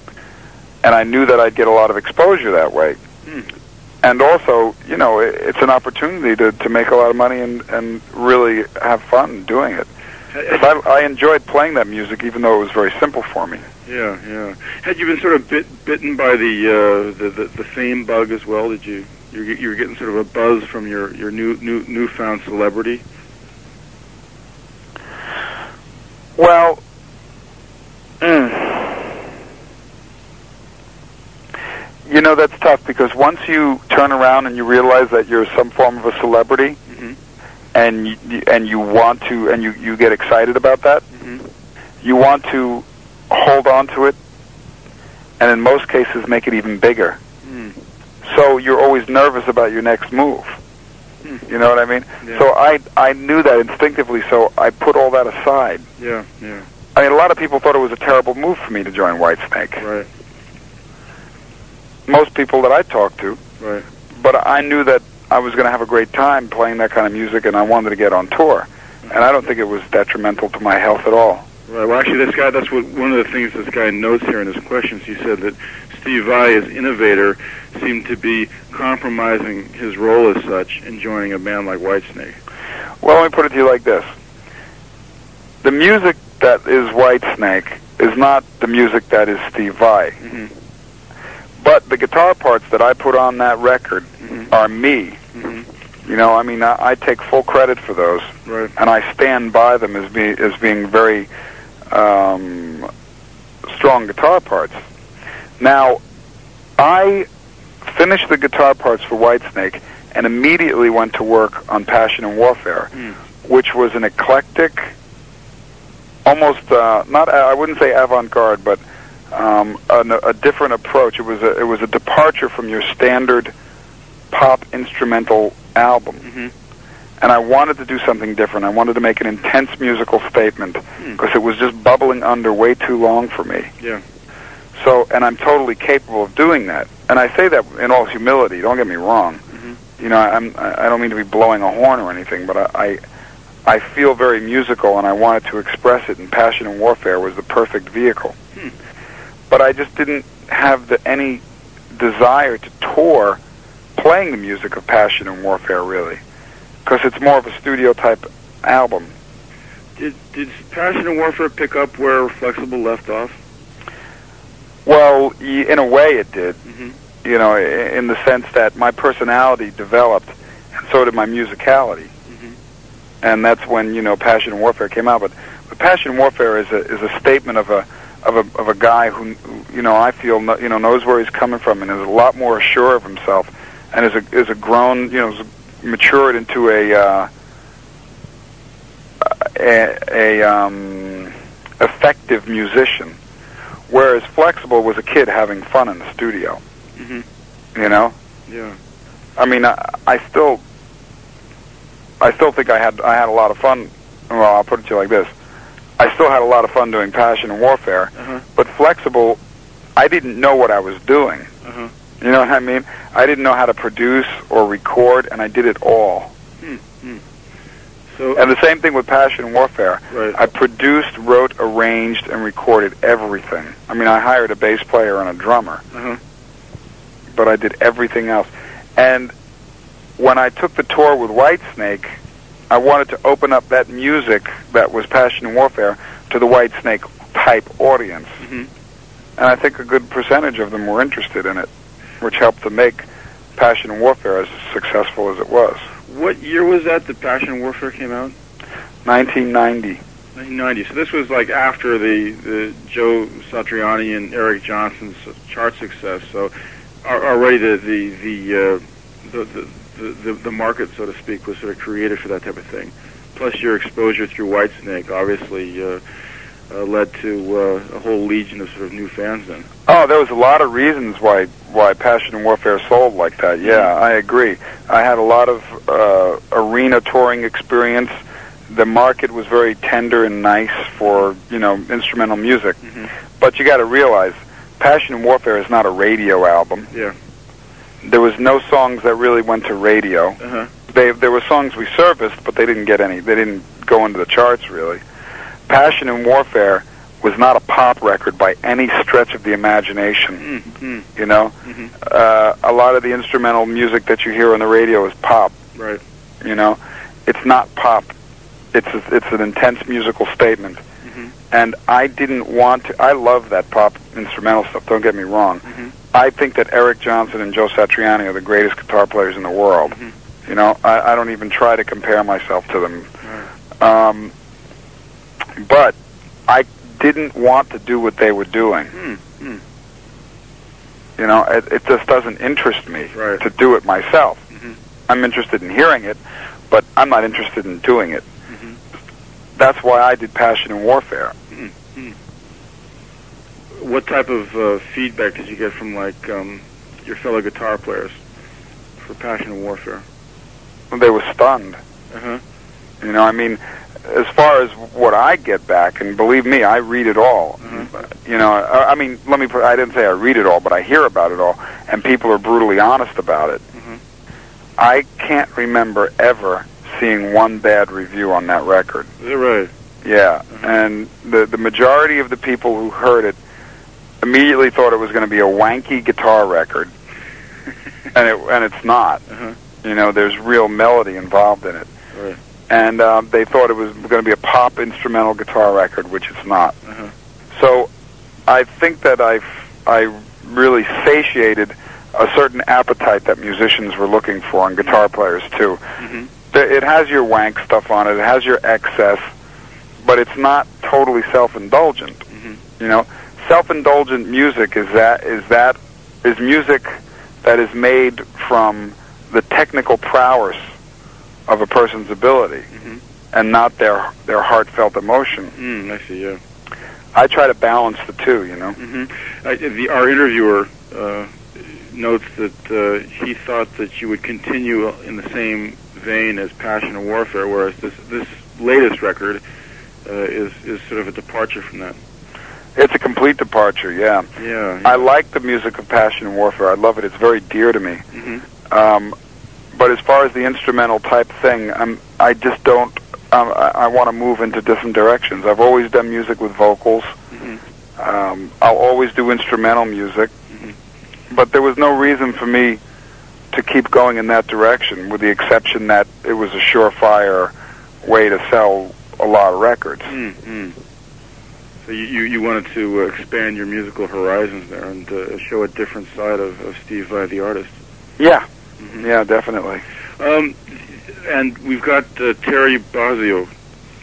And I knew that I'd get a lot of exposure that way. Mm. And also, you know, it's an opportunity to make a lot of money and really have fun doing it. I enjoyed playing that music, even though it was very simple for me. Yeah, yeah. Had you been sort of bitten by the fame bug as well? Did you were getting sort of a buzz from your newfound celebrity? Well, you know, that's tough, because once you turn around and you realize that you're some form of a celebrity, mm-hmm. and you want to, and you get excited about that, mm-hmm. you want to hold on to it, and in most cases make it even bigger. Mm. So you're always nervous about your next move. Mm. You know what I mean? Yeah. So I knew that instinctively, so I put all that aside. Yeah, yeah. I mean, a lot of people thought it was a terrible move for me to join Whitesnake. Right. Most people that I talked to. Right. But I knew that I was going to have a great time playing that kind of music, and I wanted to get on tour. And I don't think it was detrimental to my health at all. Right. Well, actually, that's one of the things this guy notes here in his questions. He said that Steve Vai, as innovator, seemed to be compromising his role as such in joining a band like Whitesnake. Well, let me put it to you like this. The music that is Whitesnake is not the music that is Steve Vai. Mm-hmm. But the guitar parts that I put on that record mm-hmm. are me. Mm-hmm. You know, I mean, I take full credit for those. Right. And I stand by them as being very strong guitar parts. Now, I finished the guitar parts for Whitesnake and immediately went to work on Passion and Warfare, which was an eclectic, almost I wouldn't say avant-garde, but a different approach. It was a departure from your standard pop instrumental album. Mm-hmm. And I wanted to do something different. I wanted to make an intense musical statement, because it was just bubbling under way too long for me. Yeah. So, and I'm totally capable of doing that. And I say that in all humility. Don't get me wrong. Mm-hmm. You know, I don't mean to be blowing a horn or anything, but I feel very musical, and I wanted to express it. And Passion and Warfare was the perfect vehicle. But I just didn't have any desire to tour playing the music of Passion and Warfare, really, because it's more of a studio-type album. Did Passion and Warfare pick up where Flexible left off? Well, in a way it did. Mm-hmm. You know, in the sense that my personality developed, and so did my musicality. Mm-hmm. And that's when, you know, Passion and Warfare came out. But Passion and Warfare is a statement of a guy who, you know, I feel, you know, knows where he's coming from and is a lot more sure of himself, and is a grown, you know, is matured into a effective musician, whereas Flexible was a kid having fun in the studio. Mm-hmm. You know? Yeah. I mean, I still think I had a lot of fun. Well, I'll put it to you like this: I still had a lot of fun doing Passion and Warfare, but Flexible, I didn't know what I was doing. You know what I mean? I didn't know how to produce or record, and I did it all. So, and the same thing with Passion and Warfare. Right. I produced, wrote, arranged, and recorded everything. I mean, I hired a bass player and a drummer, but I did everything else. And when I took the tour with Whitesnake, I wanted to open up that music that was Passion and Warfare to the Whitesnake type audience. And I think a good percentage of them were interested in it, which helped to make Passion and Warfare as successful as it was. What year was that Passion and Warfare came out? 1990. 1990. So this was like after the Joe Satriani and Eric Johnson's chart success. So already the market, so to speak, was sort of created for that type of thing. Plus your exposure through Whitesnake obviously led to a whole legion of sort of new fans then. Oh, there was a lot of reasons why Passion and Warfare sold like that. Yeah, I agree. I had a lot of arena touring experience. The market was very tender and nice for, you know, instrumental music. But you got to realize, Passion and Warfare is not a radio album. Yeah. There was no songs that really went to radio. there were songs we serviced, but they didn't get any. They didn't go into the charts really. Passion and Warfare was not a pop record by any stretch of the imagination. Mm-hmm. You know, a lot of the instrumental music that you hear on the radio is pop. Right. You know, it's not pop. It's an intense musical statement. Mm-hmm. And I didn't want to. I love that pop instrumental stuff. Don't get me wrong. Mm-hmm. I think that Eric Johnson and Joe Satriani are the greatest guitar players in the world. Mm-hmm. You know, I don't even try to compare myself to them. Right. But I didn't want to do what they were doing. Mm-hmm. You know, it just doesn't interest me to do it myself. Mm-hmm. I'm interested in hearing it, but I'm not interested in doing it. Mm-hmm. That's why I did Passion and Warfare. Mm-hmm. What type of feedback did you get from, like, your fellow guitar players for Passion and Warfare? They were stunned. Uh-huh. You know, I mean, as far as what I get back, and believe me, I read it all. Mm-hmm. You know, I mean, I didn't say I read it all, but I hear about it all, and people are brutally honest about it. Mm-hmm. I can't remember ever seeing one bad review on that record. Is that right? Yeah, Mm-hmm. and the majority of the people who heard it immediately thought it was going to be a wanky guitar record, and it's not. Uh-huh. You know, there's real melody involved in it. Right. And they thought it was going to be a pop instrumental guitar record, which it's not. Uh-huh. So I think that I really satiated a certain appetite that musicians were looking for, and guitar players too. Mm-hmm. It has your wank stuff on it. It has your excess, but it's not totally self-indulgent. Mm-hmm. You know, self-indulgent music is music that is made from the technical prowess of a person's ability, mm-hmm. and not their heartfelt emotion. I see, yeah. I try to balance the two, you know. Mm-hmm. Our interviewer notes that he thought that you would continue in the same vein as Passion and Warfare, whereas this latest record is sort of a departure from that. It's a complete departure, yeah. Yeah. I like the music of Passion and Warfare. I love it. It's very dear to me. Mm-hmm. But as far as the instrumental type thing, I just don't. I want to move into different directions. I've always done music with vocals. Mm-hmm. I'll always do instrumental music. Mm-hmm. But there was no reason for me to keep going in that direction, with the exception that it was a surefire way to sell a lot of records. Mm-hmm. So you wanted to expand your musical horizons there and show a different side of Steve Vai, the artist. Yeah. Mm-hmm. Yeah, definitely. And we've got Terry Bozzio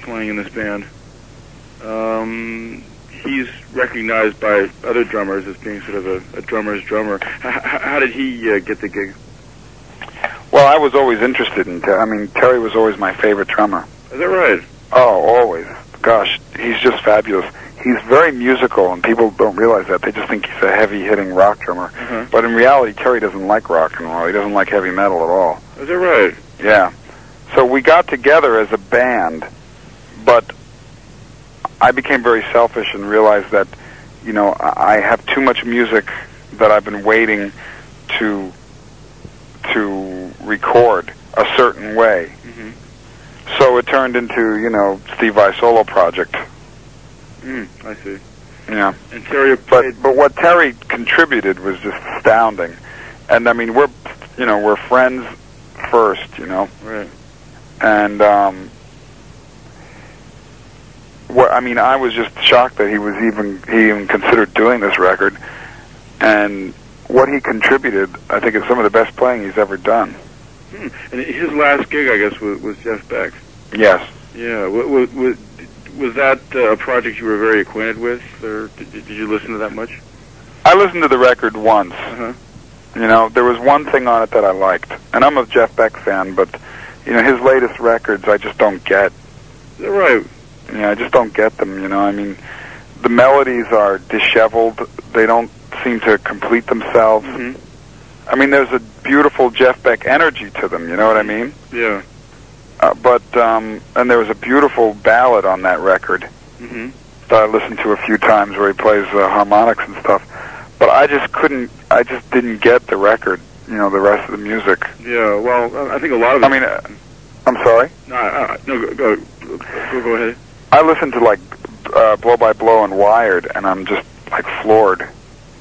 playing in this band. He's recognized by other drummers as being sort of a drummer's drummer. How did he get the gig? Well, I was always interested in Terry. I mean, Terry was always my favorite drummer. Is that right? Oh, always. Gosh, he's just fabulous. He's very musical, and people don't realize that. They just think he's a heavy-hitting rock drummer. Uh-huh. But in reality, Terry doesn't like rock and roll. He doesn't like heavy metal at all. Is that right? Yeah. So we got together as a band, but I became very selfish and realized that, you know, I have too much music that I've been waiting to record a certain way. Mm-hmm. So it turned into, you know, Steve Vai solo project. I see. Yeah. And Terry played... But what Terry contributed was just astounding. And I mean, we're friends first, you know. Right. And I was just shocked that he even considered doing this record. And what he contributed, I think, is some of the best playing he's ever done. And his last gig, I guess, was Jeff Beck's. Yes. Yeah. Was that a project you were very acquainted with, or did you listen to that much? I listened to the record once. Uh-huh. You know, there was one thing on it that I liked. And I'm a Jeff Beck fan, but, you know, his latest records I just don't get. Is that right? Yeah, I just don't get them, you know. I mean, the melodies are disheveled. They don't seem to complete themselves. Mm-hmm. I mean, there's a beautiful Jeff Beck energy to them, you know what I mean? Yeah. And there was a beautiful ballad on that record Mm-hmm. that I listened to a few times where he plays harmonics and stuff. But I just didn't get the record. the rest of the music. Yeah, well, I think a lot of it... I mean, I'm sorry? No, go ahead. I listen to, like, Blow by Blow and Wired, and I'm just, like, floored.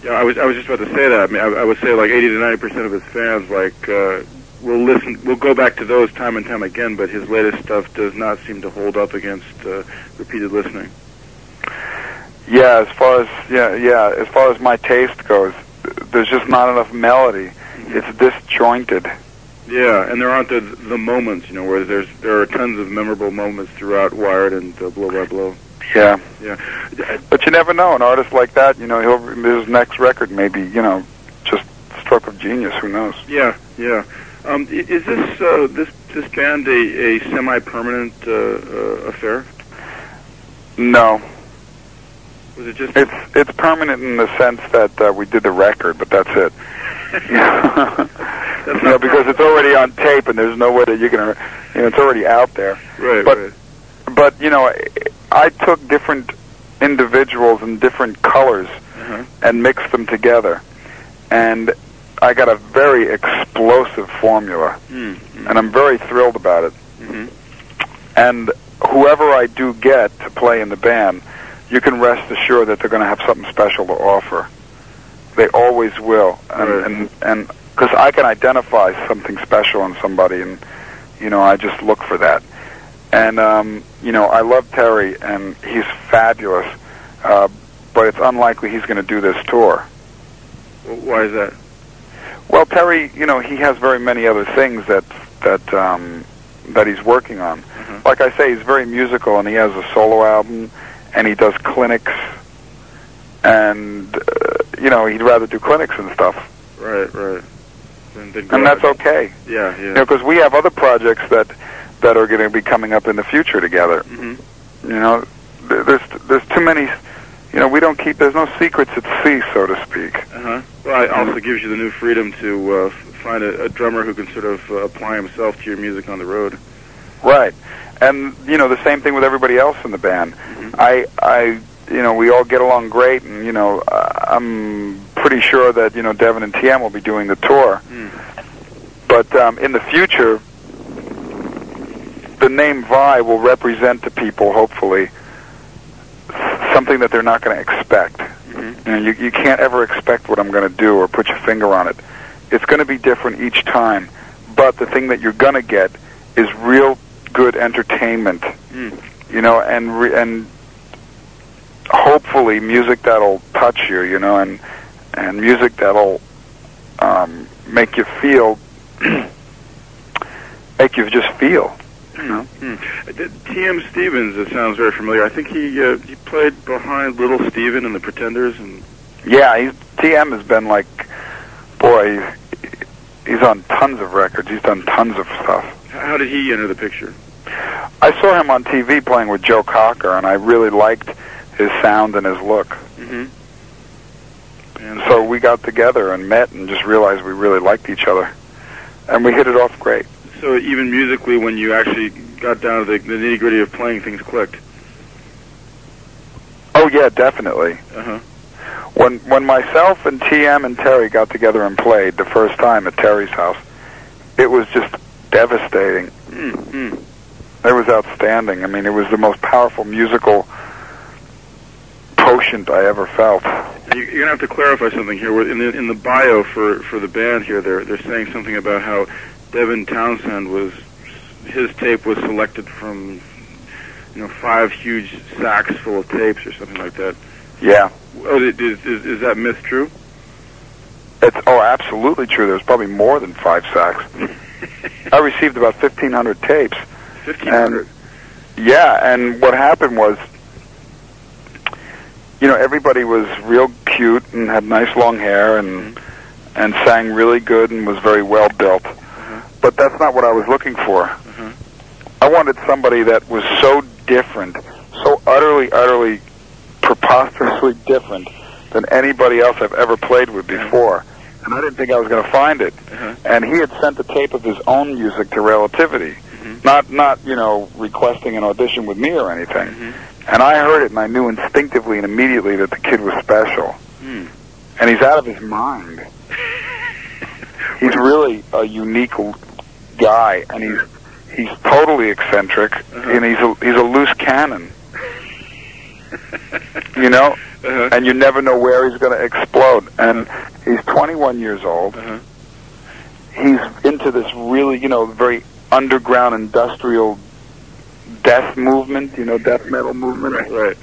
Yeah, I was just about to say that. I mean, I would say, like, 80 to 90% of his fans, like, will go back to those time and time again, but his latest stuff does not seem to hold up against repeated listening. Yeah, as far as my taste goes, there's just not enough melody. Mm-hmm. It's disjointed. Yeah, and there aren't the moments, where there are tons of memorable moments throughout Wired and Blow by Blow. Yeah. Yeah. But you never know. An artist like that, his next record may be, just stroke of genius. Who knows? Yeah, yeah. Is this band a semi-permanent affair? No. Was it just? It's permanent in the sense that we did the record, but that's it. Because it's already on tape, and there's no way that you're gonna, it's already out there. Right. But I took different individuals in different colors and mixed them together, and I got a very explosive formula, and I'm very thrilled about it. Mm-hmm. And whoever I do get to play in the band, you can rest assured that they're going to have something special to offer. They always will, and because I can identify something special in somebody, and I just look for that. And I love Terry, and he's fabulous, but it's unlikely he's going to do this tour. Why is that? Well, Terry, he has very many other things that he's working on. Mm-hmm. Like I say, he's very musical, and he has a solo album, and he does clinics, and he'd rather do clinics and stuff. Right. And that's okay. Yeah. Because we have other projects that are going to be coming up in the future together. Mm-hmm. There's too many. We don't keep. There's no secrets at sea, so to speak. Well, it also gives you the new freedom to find a drummer who can sort of apply himself to your music on the road. Right, and the same thing with everybody else in the band. Mm-hmm. We all get along great, and I'm pretty sure that Devin and TM will be doing the tour. But in the future, the name Vai will represent to people, hopefully, something that they're not going to expect. Mm-hmm. You can't ever expect what I'm going to do or put your finger on it. It's going to be different each time, but the thing that you're going to get is real good entertainment, and hopefully music that'll touch you, and music that'll make you feel, make you just feel. T.M. Stevens, it sounds very familiar. I think he played behind Little Steven and the Pretenders, and T.M. has been like, boy, he's on tons of records. He's done tons of stuff. How did he enter the picture? I saw him on TV playing with Joe Cocker, and I really liked his sound and his look. Mm-hmm. And so we got together and met and just realized we really liked each other, and we hit it off great. So even musically, when you actually got down to the nitty-gritty of playing, things clicked? Oh, yeah, definitely. Uh-huh. When myself and TM and Terry got together and played the first time at Terry's house, it was just devastating. Mm-hmm. It was outstanding. I mean, it was the most powerful musical quotient I ever felt. You're going to have to clarify something here. In the bio for the band here, they're saying something about how Devin Townsend his tape was selected from 5 huge sacks full of tapes or something like that. Yeah. Oh, is that myth true? It's absolutely true. There's probably more than 5 sacks. I received about 1,500 tapes. 1,500. Yeah, and what happened was, everybody was real cute and had nice long hair and sang really good and was very well built. But that's not what I was looking for. I wanted somebody that was so different, so utterly, preposterously different than anybody else I've ever played with before. And I didn't think I was going to find it. And he had sent a tape of his own music to Relativity, not requesting an audition with me or anything. And I heard it, and I knew instinctively and immediately that the kid was special. And he's out of his mind. He's really a unique guy, and he's totally eccentric, and he's a loose cannon. You know, and you never know where he's going to explode. And he's 21 years old. He's into this really, very underground industrial death movement, death metal movement. Right.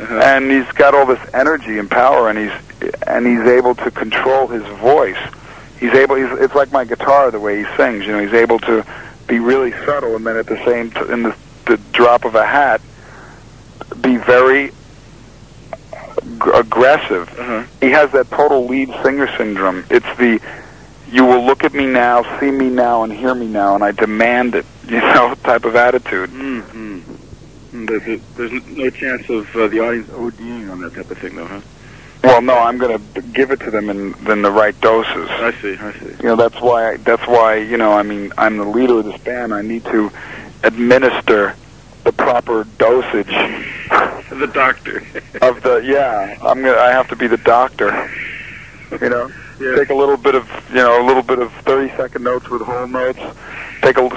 And he's got all this energy and power, and he's able to control his voice. It's like my guitar, the way he sings. He's able to be really subtle, and then at the same in the drop of a hat, be very aggressive. He has that total lead singer syndrome. It's the you will look at me now, see me now, and hear me now, and I demand it, type of attitude. There's no chance of the audience ODing on that type of thing, though, huh? Well, no, I'm going to give it to them in the right doses. I see. That's why. I'm the leader of this band. I need to administer the proper dosage. The doctor. I have to be the doctor. Take a little bit of 30-second notes with whole notes.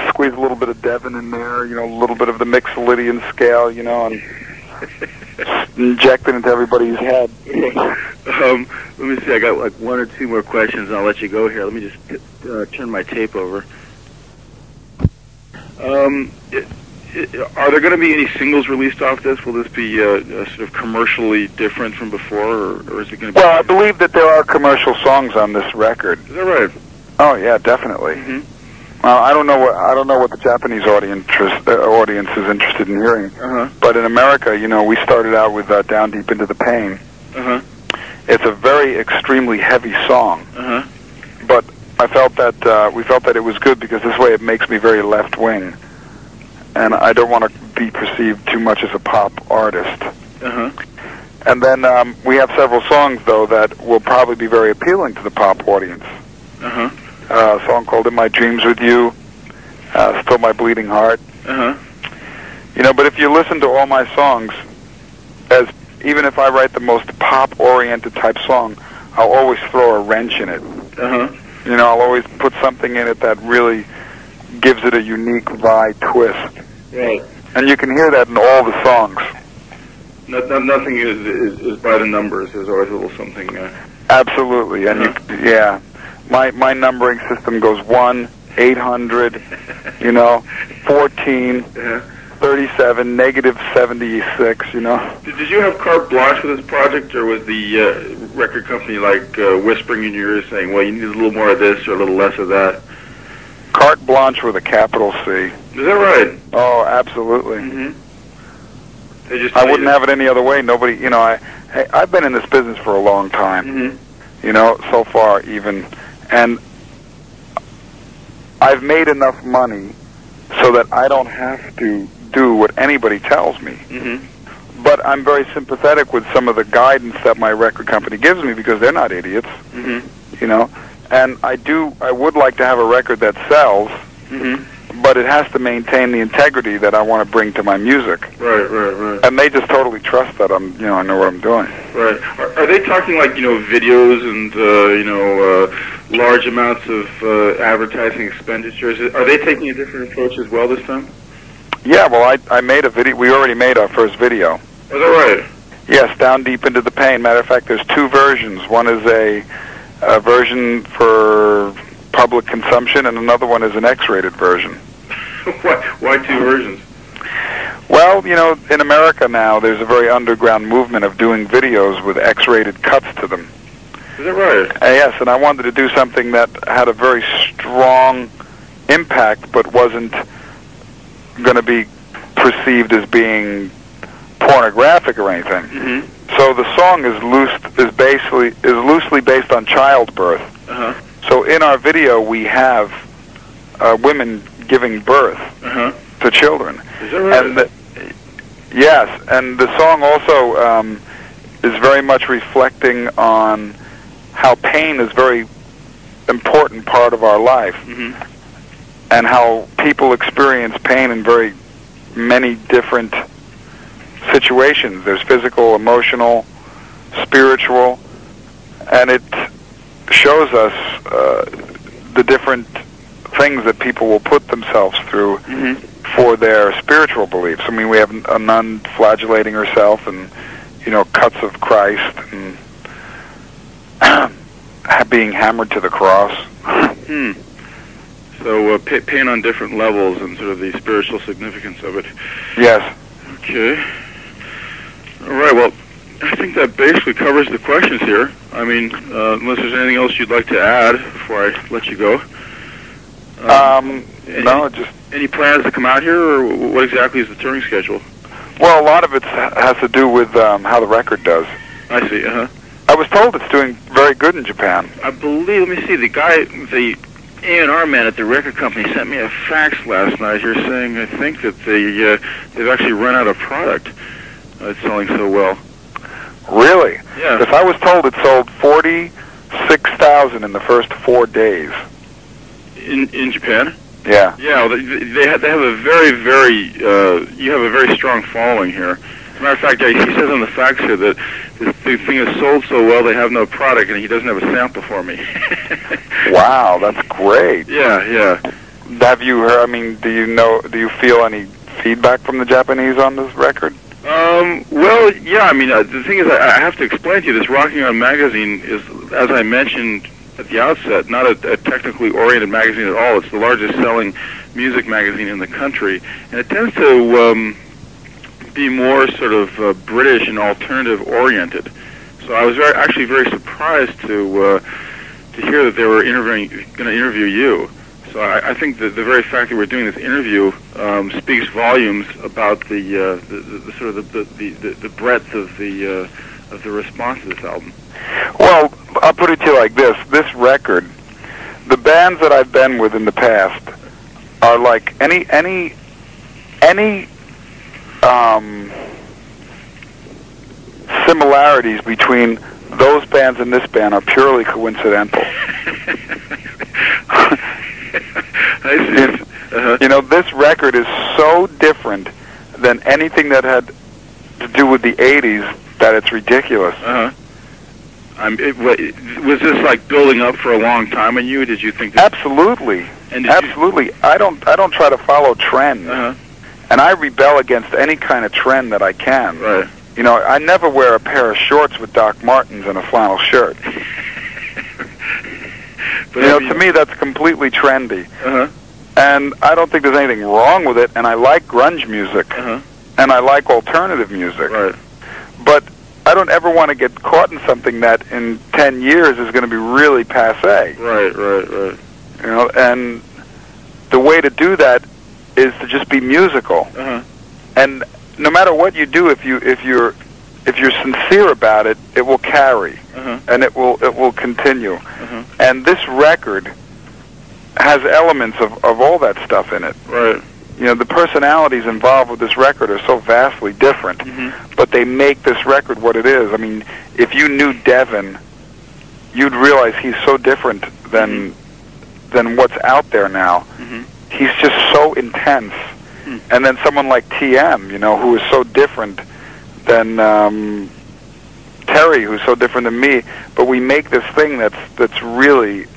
Squeeze a little bit of Devon in there. A little bit of the Mixolydian scale. And inject it into everybody's head. Let me see. I got like one or two more questions, and I'll let you go here. Let me just turn my tape over. Are there going to be any singles released off this? Will this be sort of commercially different from before, or is it going to be... Well, I believe that there are commercial songs on this record. Is that right? Oh, yeah, definitely. I don't know what the Japanese audience is interested in hearing. But in America, we started out with Down Deep Into the Pain. It's a very extremely heavy song. But I felt that we felt that it was good because this way it makes me very left wing. And I don't want to be perceived too much as a pop artist. And then we have several songs, though, that will probably be very appealing to the pop audience. A song called In My Dreams With You, Still My Bleeding Heart. But if you listen to all my songs, even if I write the most pop-oriented type song, I'll always throw a wrench in it. I'll always put something in it that really gives it a unique Vai twist. Right. And you can hear that in all the songs. Nothing is by the numbers. There's always a little something. Absolutely. And my numbering system goes 1, 800, 14, 37, negative 76, Did you have carte blanche for this project, or was the record company whispering in your ear saying, well, you need a little more of this or a little less of that? Carte blanche with a capital C. Is that right? Oh, absolutely. I wouldn't have it any other way. Nobody, I've been in this business for a long time, so far even, and I've made enough money so that I don't have to do what anybody tells me. But I'm very sympathetic with some of the guidance that my record company gives me because they're not idiots, And I would like to have a record that sells, but it has to maintain the integrity that I want to bring to my music. Right. And they just totally trust that I know what I'm doing. Right. Are they talking videos and large amounts of advertising expenditures? Are they taking a different approach as well this time? Yeah. Well, I made a video. We already made our first video. Is that right? Yes, Down Deep Into the Pain. Matter of fact, there's two versions. One is a version for public consumption, and another one is an X-rated version. Why two versions? Well, in America now, there's a very underground movement of doing videos with X-rated cuts to them. Is that right? Yes, and I wanted to do something that had a very strong impact, but wasn't going to be perceived as being pornographic or anything. So the song is loosely based on childbirth. So in our video, we have women giving birth to children. Is that right? And yes, and the song also is very much reflecting on how pain is a very important part of our life, and how people experience pain in very many different situations. There's physical, emotional, spiritual, and it shows us the different things that people will put themselves through Mm-hmm. for their spiritual beliefs. I mean, we have a nun flagellating herself, and cuts of Christ, and being hammered to the cross. Hmm. So pain on different levels and sort of the spiritual significance of it. Yes. Okay. All right. Well, I think that basically covers the questions here. I mean, unless there's anything else you'd like to add before I let you go. No, just... Any plans to come out here, or what exactly is the touring schedule? Well, a lot of it has to do with how the record does. I see, I was told it's doing very good in Japan. I believe, let me see, the A&R man at the record company sent me a fax last night here saying, I think that they've actually run out of product. It's selling so well. Really? Yeah. Because I was told it sold 46,000 in the first 4 days. In Japan? Yeah. Yeah, well, they have a very, you have a very strong following here. As a matter of fact, he says on the fax here that the thing is sold so well they have no product, and he doesn't have a sample for me. Wow, that's great. Yeah. Have you heard, I mean, do you feel any feedback from the Japanese on this record? Well, yeah, I mean, the thing is, I have to explain to you, this Rocking On magazine is, as I mentioned at the outset, not a technically oriented magazine at all. It's the largest selling music magazine in the country, and it tends to be more sort of British and alternative oriented. So I was actually very surprised to hear that they were going to interview you. So I think that the very fact that we're doing this interview speaks volumes about the sort of the breadth of the response to this album. Well, I'll put it to you like this: this record, the bands that I've been with in the past are like any similarities between those bands and this band are purely coincidental. I see. This record is so different than anything that had to do with the 80s that it's ridiculous. Was this like building up for a long time in you? Did you think that? Absolutely. Absolutely. I don't try to follow trends. And I rebel against any kind of trend that I can. Right. I never wear a pair of shorts with Doc Martens and a flannel shirt. But to me, that's completely trendy. And I don't think there's anything wrong with it, and I like grunge music, and I like alternative music. Right. But I don't ever want to get caught in something that in 10 years is going to be really passé. Right. And the way to do that is to just be musical. And no matter what you do, if you're sincere about it, it will carry, and it will continue. And this record has elements of all that stuff in it. Right. The personalities involved with this record are so vastly different, but they make this record what it is. I mean, if you knew Devin, you'd realize he's so different than what's out there now. He's just so intense. And then someone like TM, who is so different than Terry, who's so different than me, but we make this thing that's really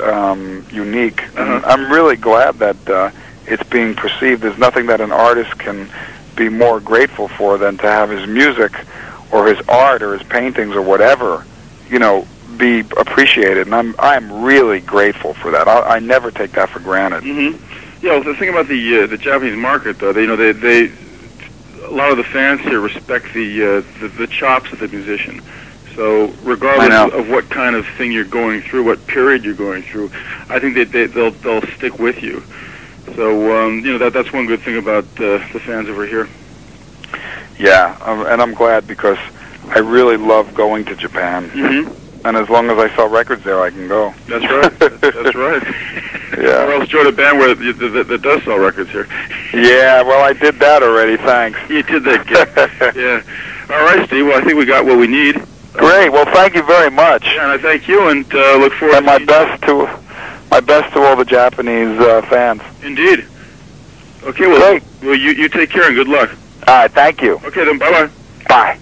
unique. And I'm really glad that it's being perceived. There's nothing that an artist can be more grateful for than to have his music or his art or his paintings or whatever, be appreciated. And I'm really grateful for that. I never take that for granted. Yeah, well, the thing about the Japanese market, though, they a lot of the fans here respect the chops of the musician. So regardless of what kind of thing you're going through, what period you're going through, I think they'll stick with you. So that's one good thing about the fans over here. Yeah, and I'm glad because I really love going to Japan. And as long as I sell records there, I can go. That's right. That's right. Yeah. Or else join a band that does sell records here. Yeah, well, I did that already, thanks. You did that, kid. Yeah. All right, Steve, well, I think we got what we need. Great, well, thank you very much. Yeah, and I thank you, and look forward and my best to all the Japanese fans. Indeed. Okay, well, great. Well, you take care and good luck. All right, thank you. Okay, then, bye-bye. Bye.